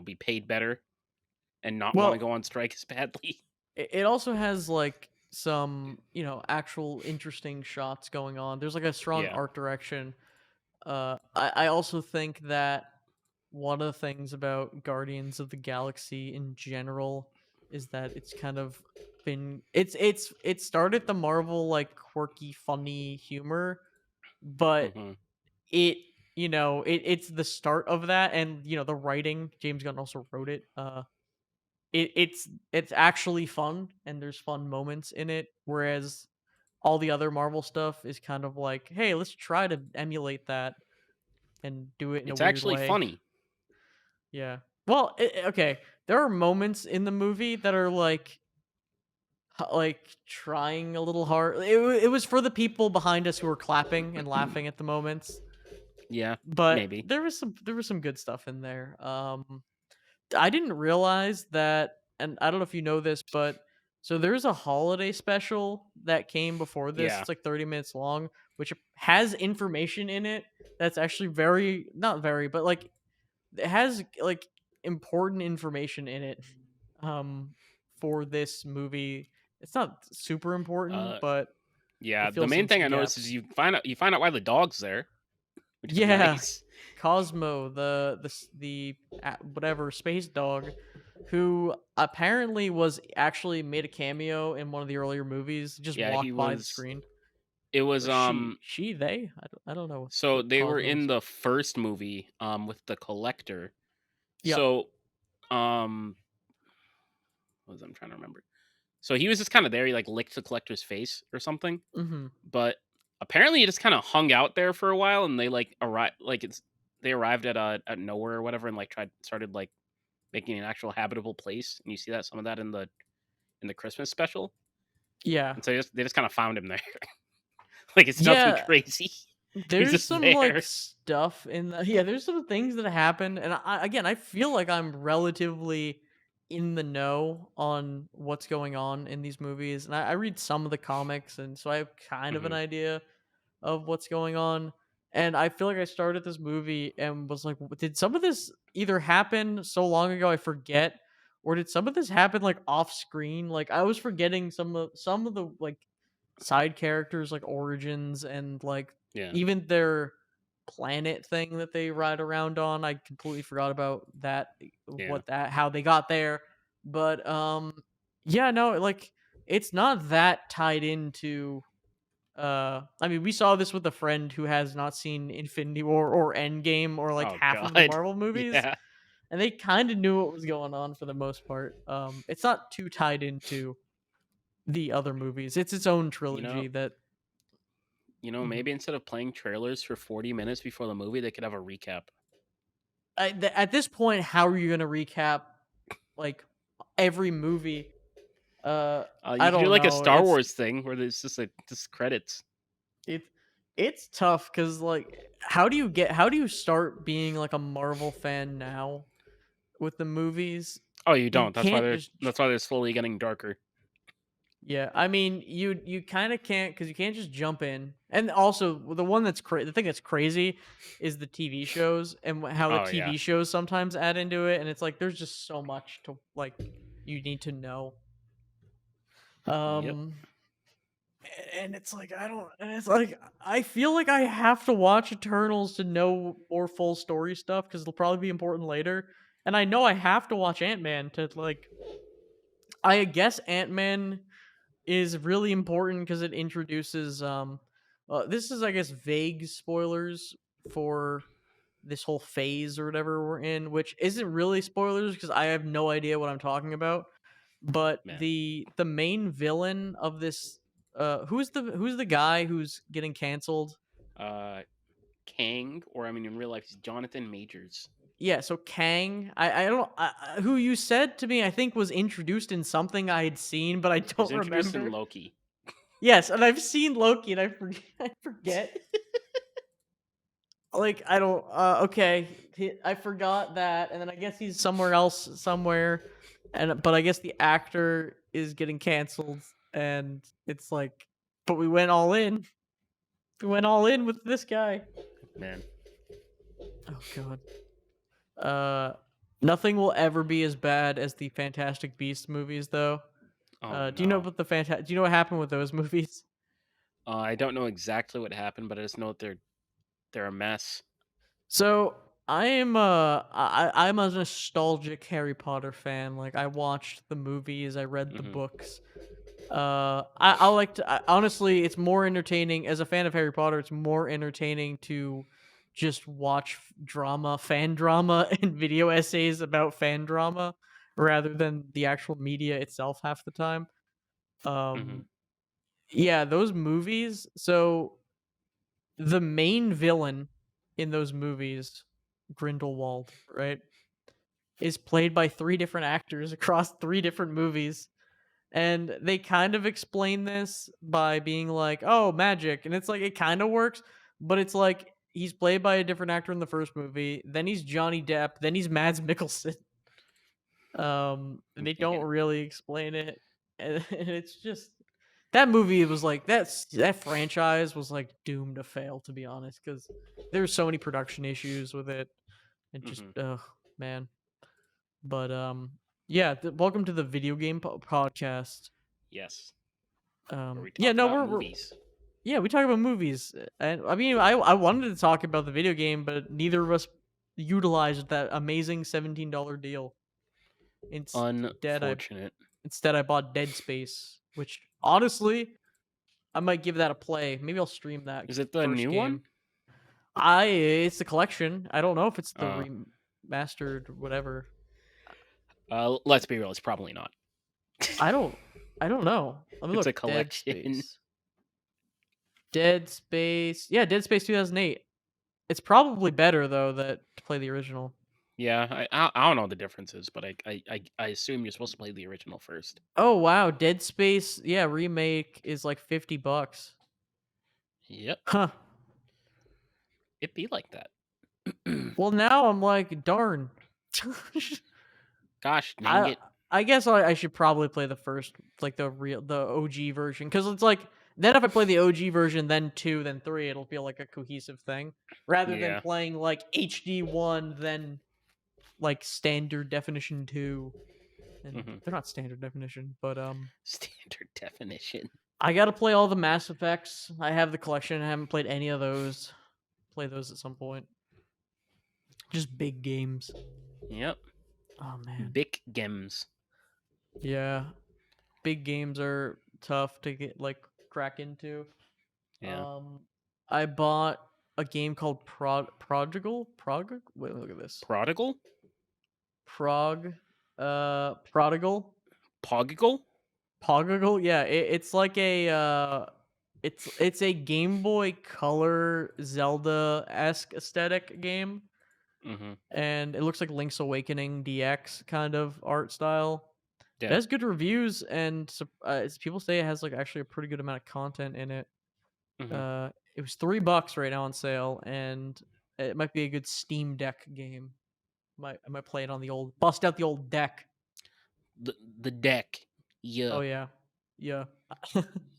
be paid better and not want to Well, go on strike as badly. it also has like some, actual interesting shots going on. There's like a strong Yeah. art direction. I also think that one of the things about Guardians of the Galaxy in general is that it's kind of been it started the Marvel like quirky, funny humor, but Hmm. it it's the start of that, and the writing. James Gunn also wrote it. It's actually fun, and there's fun moments in it, whereas all the other Marvel stuff is kind of like, hey, let's try to emulate that and do it in a It's weird actually way. funny. Yeah. Well, okay. There are moments in the movie that are like trying a little hard. It was for the people behind us who were clapping and laughing at the moments, Yeah, but maybe. there was some good stuff in there. I didn't realize that, and I don't know if you know this, but so there's a holiday special that came before this. Yeah. It's like 30 minutes long, which has information in it that's actually very, not very, but like it has like important information in it for this movie. It's not super important, Uh but yeah, it the fills main in thing some I noticed is gaps. you find out why the dog's there, which is Yeah, nice. Cosmo, whatever space dog, who apparently was actually made a cameo in one of the earlier movies, just Yeah, he walked by the was screen. it was Or she, they, I don't know so what they were Cosmo in is. the first movie with the collector. Yep. So um what was I'm trying to remember. So he was just kind of there, he like licked the collector's face or something. Mm-hmm. But apparently he just kind of hung out there for a while and they like arrived like it's they arrived at nowhere or whatever and like started like making an actual habitable place. And you see that some of that in the Christmas special. Yeah. And so they just kind of found him there. Like it's nothing Yeah. crazy. He's There's just some like there. stuff in the yeah. There's some things that happen, and again, I feel like I'm relatively in the know on what's going on in these movies, and I read some of the comics, and so I have kind of an Hmm. idea of what's going on. And I feel like I started this movie and was like, did some of this either happen so long ago I forget, or did some of this happen like off screen? Like I was forgetting some of the like side characters like origins and like Yeah. even their planet thing that they ride around on. I completely forgot about that, Yeah. how they got there. But yeah, no, like it's not that tied into I mean, we saw this with a friend who has not seen Infinity War or Endgame or like Oh half of the god. Marvel movies, Yeah. and they kind of knew what was going on for the most part. It's not too tied into the other movies. It's its own You know, trilogy that Mhm. maybe instead of playing trailers for 40 minutes before the movie, they could have a recap. At this point, how are you going to recap like every movie? You I could do don't like a know. Star Wars thing where there's just like just credits. It it's tough because like how do you start being like a Marvel fan now with the movies? Oh, you You don't. That's why can't they're just that's why they're slowly getting darker. yeah. I mean, you kind of can't because you can't just jump in. And also, the thing that's crazy is the TV shows and how the Oh yeah. TV shows sometimes add into it. And it's like there's just so much to like you need to know. Yep. Um, And it's like I don't. And it's like I feel like I have to watch Eternals to know more full story stuff because it'll probably be important later. And I know I have to watch Ant Man to like. I guess Ant Man is really important because it introduces this is I guess vague spoilers for this whole phase or whatever we're in, which isn't really spoilers because I have no idea what I'm talking about. But Man. the main villain of this who's the guy who's getting canceled? Uh, Kang, or I mean, in real life, he's Jonathan Majors. Yeah, so Kang, I don't who you said to me I think was introduced in something I had seen, but I He was don't introduced in remember. Loki. Yes, and I've seen Loki and I forget. Like I don't okay, I forgot that, and then I guess he's somewhere else somewhere, and but I guess the actor is getting canceled, and it's like, but we went all in. We went all in with this guy. Man. Oh god. Nothing will ever be as bad as the Fantastic Beasts movies, though. Oh Do you know no. about the Do you know what happened with those movies? I don't know exactly what happened, but I just know that they're a mess. So I'm a nostalgic Harry Potter fan. Like I watched the movies, I read the Hmm. books. I like to honestly, it's more entertaining as a fan of Harry Potter. It's more entertaining to just watch fan drama, and video essays about fan drama rather than the actual media itself half the time. Hmm. Um, yeah, those movies. So the main villain in those movies, Grindelwald, right, is played by three different actors across three different movies. And they kind of explain this by being like, "Oh, magic," and it's like it kind of works, but it's like he's played by a different actor in the first movie, then he's Johnny Depp, then he's Mads Mikkelsen. And they don't Man. really explain it, and it's just that movie was like that franchise was like doomed to fail, to be honest, because there's so many production issues with it, and just Hmm. man. But yeah, welcome to the video game podcast. Yes. Where we Yeah, talk no, about we're movies. yeah, we talk about movies, and I mean, I wanted to talk about the video game, but neither of us utilized that amazing $17 deal. Instead, I Unfortunate. instead I bought Dead Space, which honestly I might give that a play. Maybe I'll stream that Is it the first new one? game. It's the collection. I don't know if it's the Uh, remastered whatever. let's be real. It's probably not. I don't I don't know. Let me It's a look. Dead collection. Space. Dead Space. Yeah, Dead Space 2008. It's probably better though that to play the original. Yeah, I don't know the differences, but I assume you're supposed to play the original first. Oh wow, Dead Space, yeah, remake is like $50. Yep, Huh. it be like that. Well, now I'm like, darn. Gosh dang I it! I guess I should probably play the first, like the OG version, because it's like then if I play the OG version, then two, then three, it'll feel like a cohesive thing, rather than Yeah. playing like HD 1, then like standard definition 2, and Hmm. they're not standard definition, but Standard definition. I gotta play all the Mass Effects. I have the collection. I haven't played any of those. Play those at some point. Just big games. Yep. Oh man. Big games. Yeah. Big games are tough to get like crack into. Yeah. I bought a game called Prodigal. Wait, look at this. Prodigal. Prodigal. Pogigal. Pogigal. Yeah, it's like a it's a Game Boy Color Zelda-esque aesthetic game. Mm-hmm. And it looks like Link's Awakening DX kind of art style. It Yeah. has good reviews, and people say it has like actually a pretty good amount of content in it. Mm-hmm. It was $3 right now on sale, and it might be a good Steam Deck game. I might play it on the old bust out the old deck. The deck. Yeah. Oh yeah, yeah.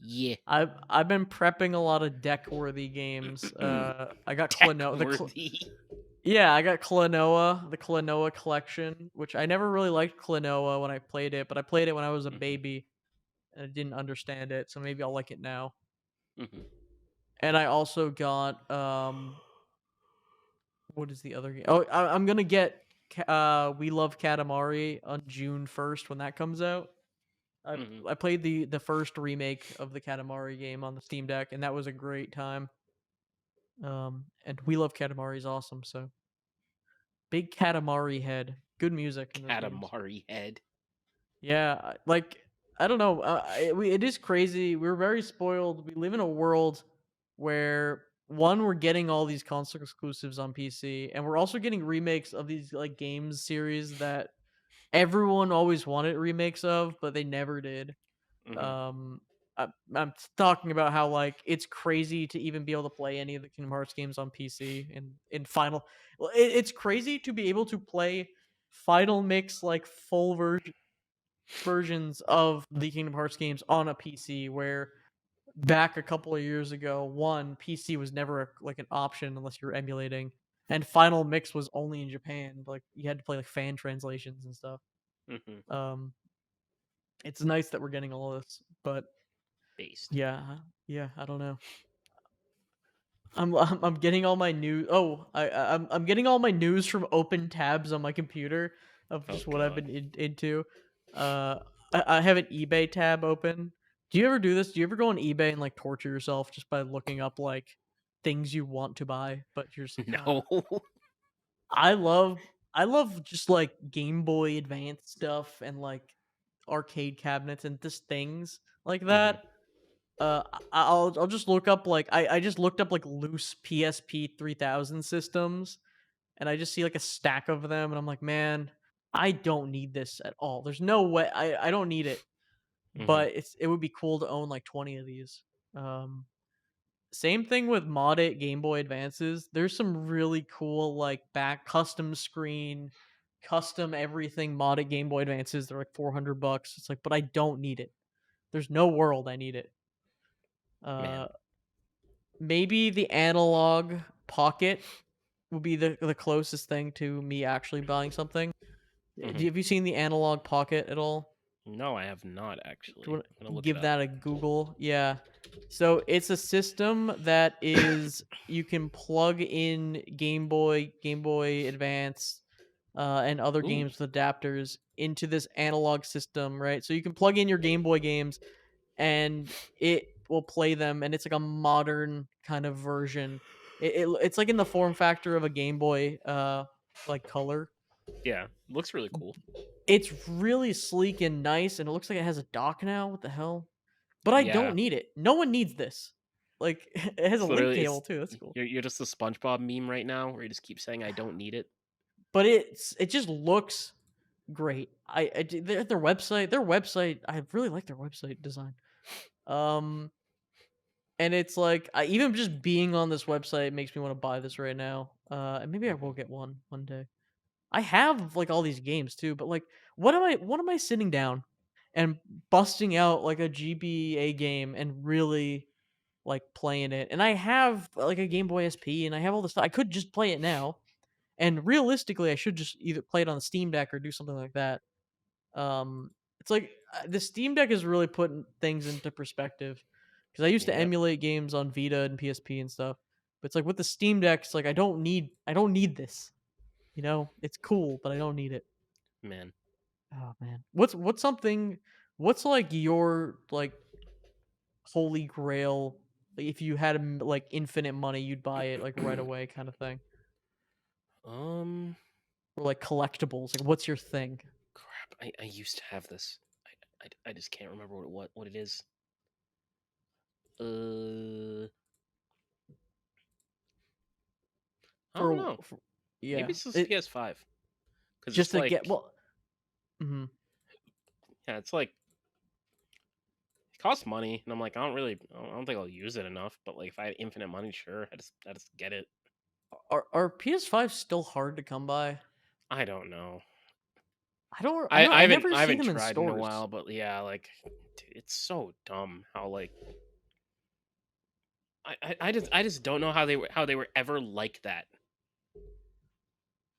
Yeah. I've been prepping a lot of deck worthy games. I got Klonoa. Deck-worthy. Yeah, I got Klonoa, the Klonoa collection, which I never really liked Klonoa when I played it, but I played it when I was a Mhm. baby, and I didn't understand it, so maybe I'll like it now. Hmm. And I also got what is the other game? Oh, I'm gonna get We Love Katamari on June 1st when that comes out. I Hmm. I played the first remake of the Katamari game on the Steam Deck, and that was a great time. And We Love Katamari is awesome. So big Katamari head, good music in those games. Katamari head. Yeah, like I don't know. It is crazy. We're very spoiled. We live in a world where one, we're getting all these console exclusives on PC, and we're also getting remakes of these like games series that everyone always wanted remakes of, but they never did. Hmm. Um, I'm talking about how like it's crazy to even be able to play any of the Kingdom Hearts games on PC and in Final. Well, it's crazy to be able to play Final Mix like full versions of the Kingdom Hearts games on a PC, where back a couple of years ago, one PC was never like an option unless you're emulating, and Final Mix was only in Japan. Like you had to play like fan translations and stuff. Hmm. Um, it's nice that we're getting all this, but Based. yeah, yeah, I don't know. I'm getting all my news. Oh, I'm getting all my news from open tabs on my computer of Oh just what I've god. been into. Uh, I have an eBay tab open. Do you ever do this? Do you ever go on eBay and like torture yourself just by looking up like things you want to buy, but you're just like, No. I love I love just like Game Boy Advance stuff and like arcade cabinets and just things like Hmm. that. I'll just look up like I just looked up like loose PSP 3000 systems, and I just see like a stack of them, and I'm like, man, I don't need this at all. There's no way I don't need it, Hmm. but it would be cool to own like 20 of these. Um, Same thing with modded Game Boy Advances. There's some really cool like back custom screen, custom everything modded Game Boy Advances. They're like $400. It's like, but I don't need it. There's no world I need it. Man. Uh, Maybe the analog pocket would be the closest thing to me actually buying something. Hmm. Have you seen the analog pocket at all? No, I have not Do you actually. want I'm gonna to look it give up. that a Google? Yeah. So it's a system that is you can plug in Game Boy Advance, and other Ooh. games with adapters into this analog system, right? So you can plug in your Game Boy games and it will play them, and it's like a modern kind of version. It's like in the form factor of a Game Boy like color. Yeah. Looks really cool. It's really sleek and nice, and it looks like it has a dock now. What the hell? But I don't Yeah. need it. No one needs this. Like it has a It's link literally cable it's too. That's cool. you're just a SpongeBob meme right now where you just keep saying I don't need it. But it just looks great. Their website. I really like their website design. Um, and it's like even just being on this website makes me want to buy this right now. And maybe I will Hmm. get one day. I have like all these games too, but like, what am I sitting down and busting out like a GBA game and really like playing it? And I have like a Game Boy SP and I have all this stuff. I could just play it now, and realistically, I should just either play it on the Steam Deck or do something like that. It's like the Steam Deck is really putting things into perspective because I used to Yep. emulate games on Vita and PSP and stuff. But it's like with the Steam Deck, it's like I don't need this. It's cool, but I don't need it. Man. Oh man, what's something? What's like your like holy grail? Like if you had like infinite money, you'd buy it like right away, kind of thing, um. or like collectibles. Like what's your thing? Crap. I used to have this. I just can't remember what it is. I don't For, know. for Maybe yeah, it's just it PS5 because just it's to get like well. Mhm. yeah, it's like it costs money, and I'm like I don't think I'll use it enough. But like if I had infinite money, sure, I just get it. Are PS5 still hard to come by? I don't know. I never I see haven't them in tried in a stores. while, but yeah, like dude, it's so dumb how like I just don't know how they were ever like that.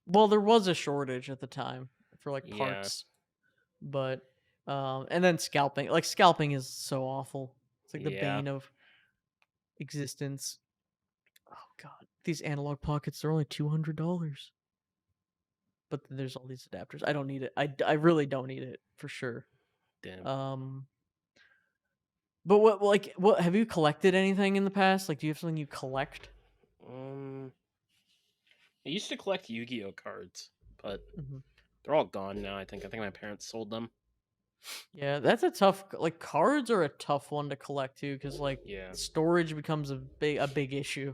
Well, there was a shortage at the time for like Yeah. parts, but And then scalping. Like scalping is so awful. It's like the Yeah, bane of existence. Oh god, these analog pockets are only $200. But then there's all these adapters. I don't need it. I really don't need it for sure. damn. Um, but what have you collected anything in the past? Like, do you have something you collect? Um, I used to collect Yu-Gi-Oh cards, but Mhm. they're all gone now. I think my parents sold them. Yeah, that's a tough. Like, cards are a tough one to collect too, because like Yeah, storage becomes a big issue.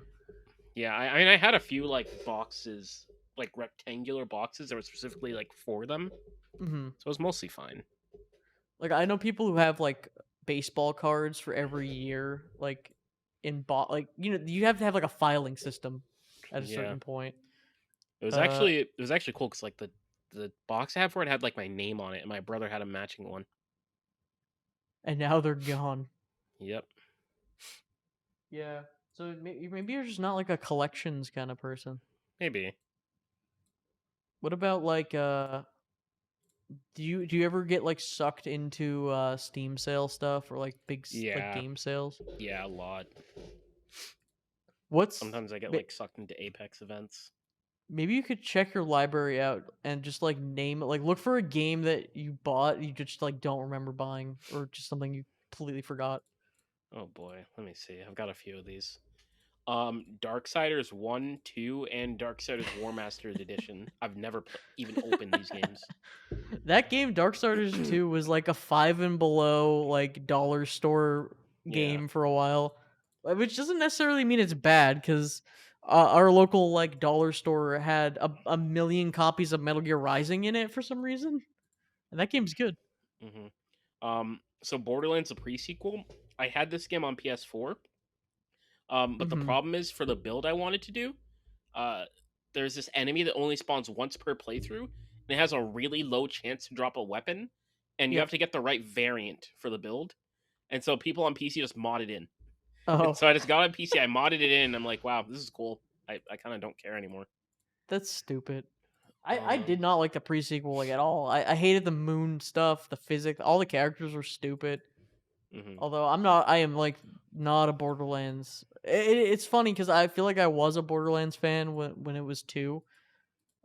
yeah. I mean, I had a few like boxes, like rectangular boxes that were specifically like for them, Hmm. so it was mostly fine. Like, I know people who have like baseball cards for every year, like like you have to have like a filing system at a Yeah, certain point. it was Uh, actually cool because like the box I had for it had like my name on it, and my brother had a matching one. and now they're gone. Yep. Yeah. So maybe you're just not like a collections kind of person. Maybe. What about like do you ever get like sucked into Steam sale stuff or like like Yeah. game sales? Yeah, a lot. What's Sometimes I get ma- like sucked into Apex events. Maybe you could check your library out and just like name it, like look for a game that you bought you just like don't remember buying or just something you completely forgot. Oh boy, let me see. I've got a few of these. Darksiders 1, 2, and Darksiders War Masters Edition. I've never even opened these games. That game Darkstalkers 2 was like a 5 and below like dollar store Yeah. game for a while, which doesn't necessarily mean it's bad cuz our local like dollar store had a million copies of Metal Gear Rising in it for some reason. And that game's good. hmm so Borderlands, a pre-sequel. I had this game on PS4. But the Mhm. problem is for the build I wanted to do, uh, there's this enemy that only spawns once per playthrough, and it has a really low chance to drop a weapon, and you have Yep. to get the right variant for the build. And so people on PC just mod it in. And Oh, so I just got on PC, I modded it in, and I'm like, wow, this is cool. I kind of don't care anymore. that's stupid. I Um, did not like the pre-sequel like at all. I hated the moon stuff, the physics, all the characters were stupid. mhm. Although I am like not a Borderlands. It's funny because I feel like I was a Borderlands fan when it was two,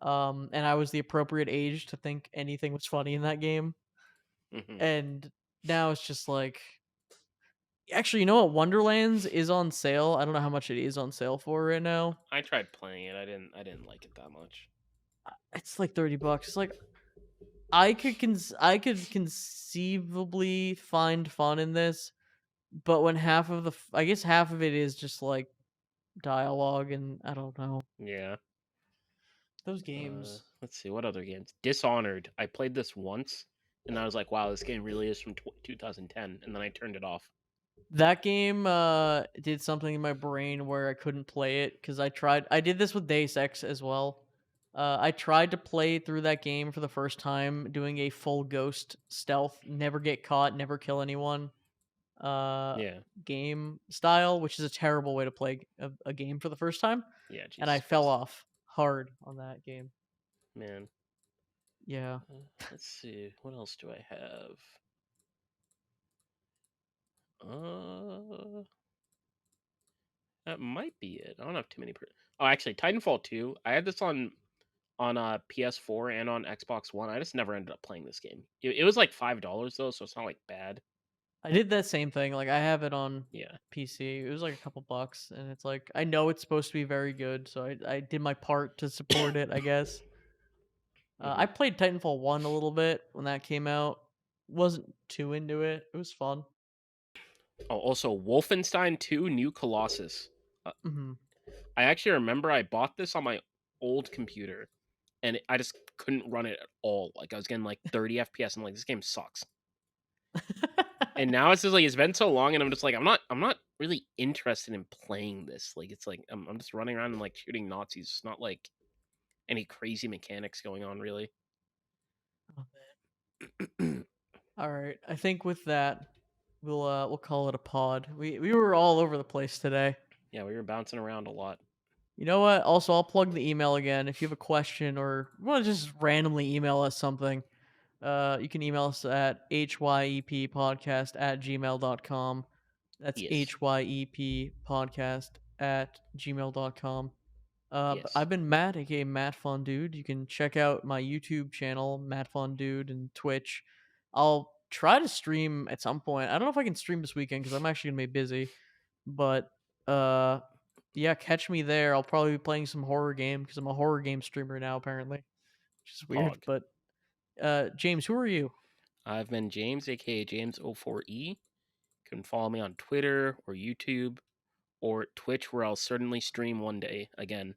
and I was the appropriate age to think anything was funny in that game. Mhm. And now it's just like, actually, you know what? Wonderlands is on sale. I don't know how much it is on sale for right now. I tried playing it. I didn't like it that much. It's like $30. It's like I could conceivably find fun in this, but when half of I guess half of it is just like dialogue and I don't know. Yeah. Those games. Let's see what other games. Dishonored. I played this once, and I was like, wow, this game really is from 2010, and then I turned it off. That game did something in my brain where I couldn't play it cuz I did this with Deus Ex as well. I tried to play through that game for the first time doing a full ghost stealth, never get caught, never kill anyone uh Yeah. game style, which is a terrible way to play a game for the first time, Yeah. and I Jesus fell Christ, off hard on that game. man. Yeah. Let's see. What else do I have? Uh, that might be it. I don't have too many. Oh, actually, Titanfall 2. I had this on PS4 and on Xbox One. I just never ended up playing this game. It was like $5 though, so it's not like bad. I did that same thing. Like I have it on Yeah. PC. It was like a couple bucks, and it's like I know it's supposed to be very good, so I did my part to support it. I guess. hmm I played Titanfall 1 a little bit when that came out. Wasn't too into it. It was fun. Oh, also Wolfenstein 2: New Colossus. Uh, Mhm. I actually remember I bought this on my old computer, and I just couldn't run it at all. Like I was getting like 30 FPS. I'm like, this game sucks. And now it's just like it's been so long, and I'm just like, I'm not really interested in playing this. Like it's like I'm just running around and like shooting Nazis. It's not like any crazy mechanics going on, really. Oh, alright, I think with that, we'll call it a pod. We were all over the place today. Yeah, we were bouncing around a lot. You know what? Also, I'll plug the email again if you have a question or wanna just randomly email us something. You can email us at hyeppodcast@gmail.com. That's Yes. hyeppodcast@gmail.com. Yes. I've been Matt, aka Matt Fun Dude. You can check out my YouTube channel, Matt Fun Dude, and Twitch. I'll try to stream at some point. I don't know if I can stream this weekend because I'm actually gonna be busy. But uh, yeah, catch me there. I'll probably be playing some horror game because I'm a horror game streamer now, apparently, which is weird. Pog. But James, who are you? I've been James, aka James04E. You can follow me on Twitter or YouTube or Twitch, where I'll certainly stream one day again.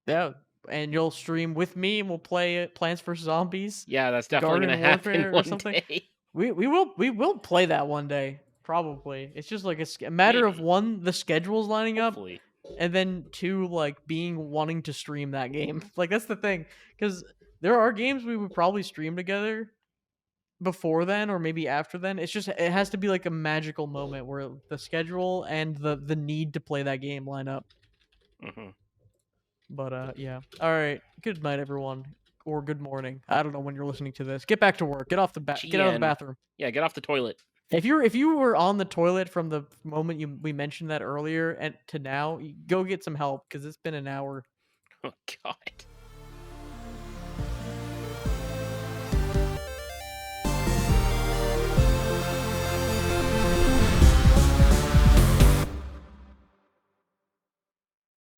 Yeah, and you'll stream with me, and we'll play Plants vs Zombies, Yeah, that's definitely Garden gonna happen Warfare, or one something. day. We will play that one day, probably. It's just like a matter of Maybe. one, the schedules lining up, Hopefully. and then two, like wanting to stream that game. Like that's the thing, because there are games we would probably stream together before then or maybe after then. It's just it has to be like a magical moment where the schedule and the need to play that game line up. Hmm. But yeah. All right. Good night, everyone, or good morning. I don't know when you're listening to this. Get back to work. Get get out of the GN. bathroom. Yeah, get off the toilet. If you were on the toilet from the moment we mentioned that earlier and to now, go get some help because it's been an hour. Oh, God.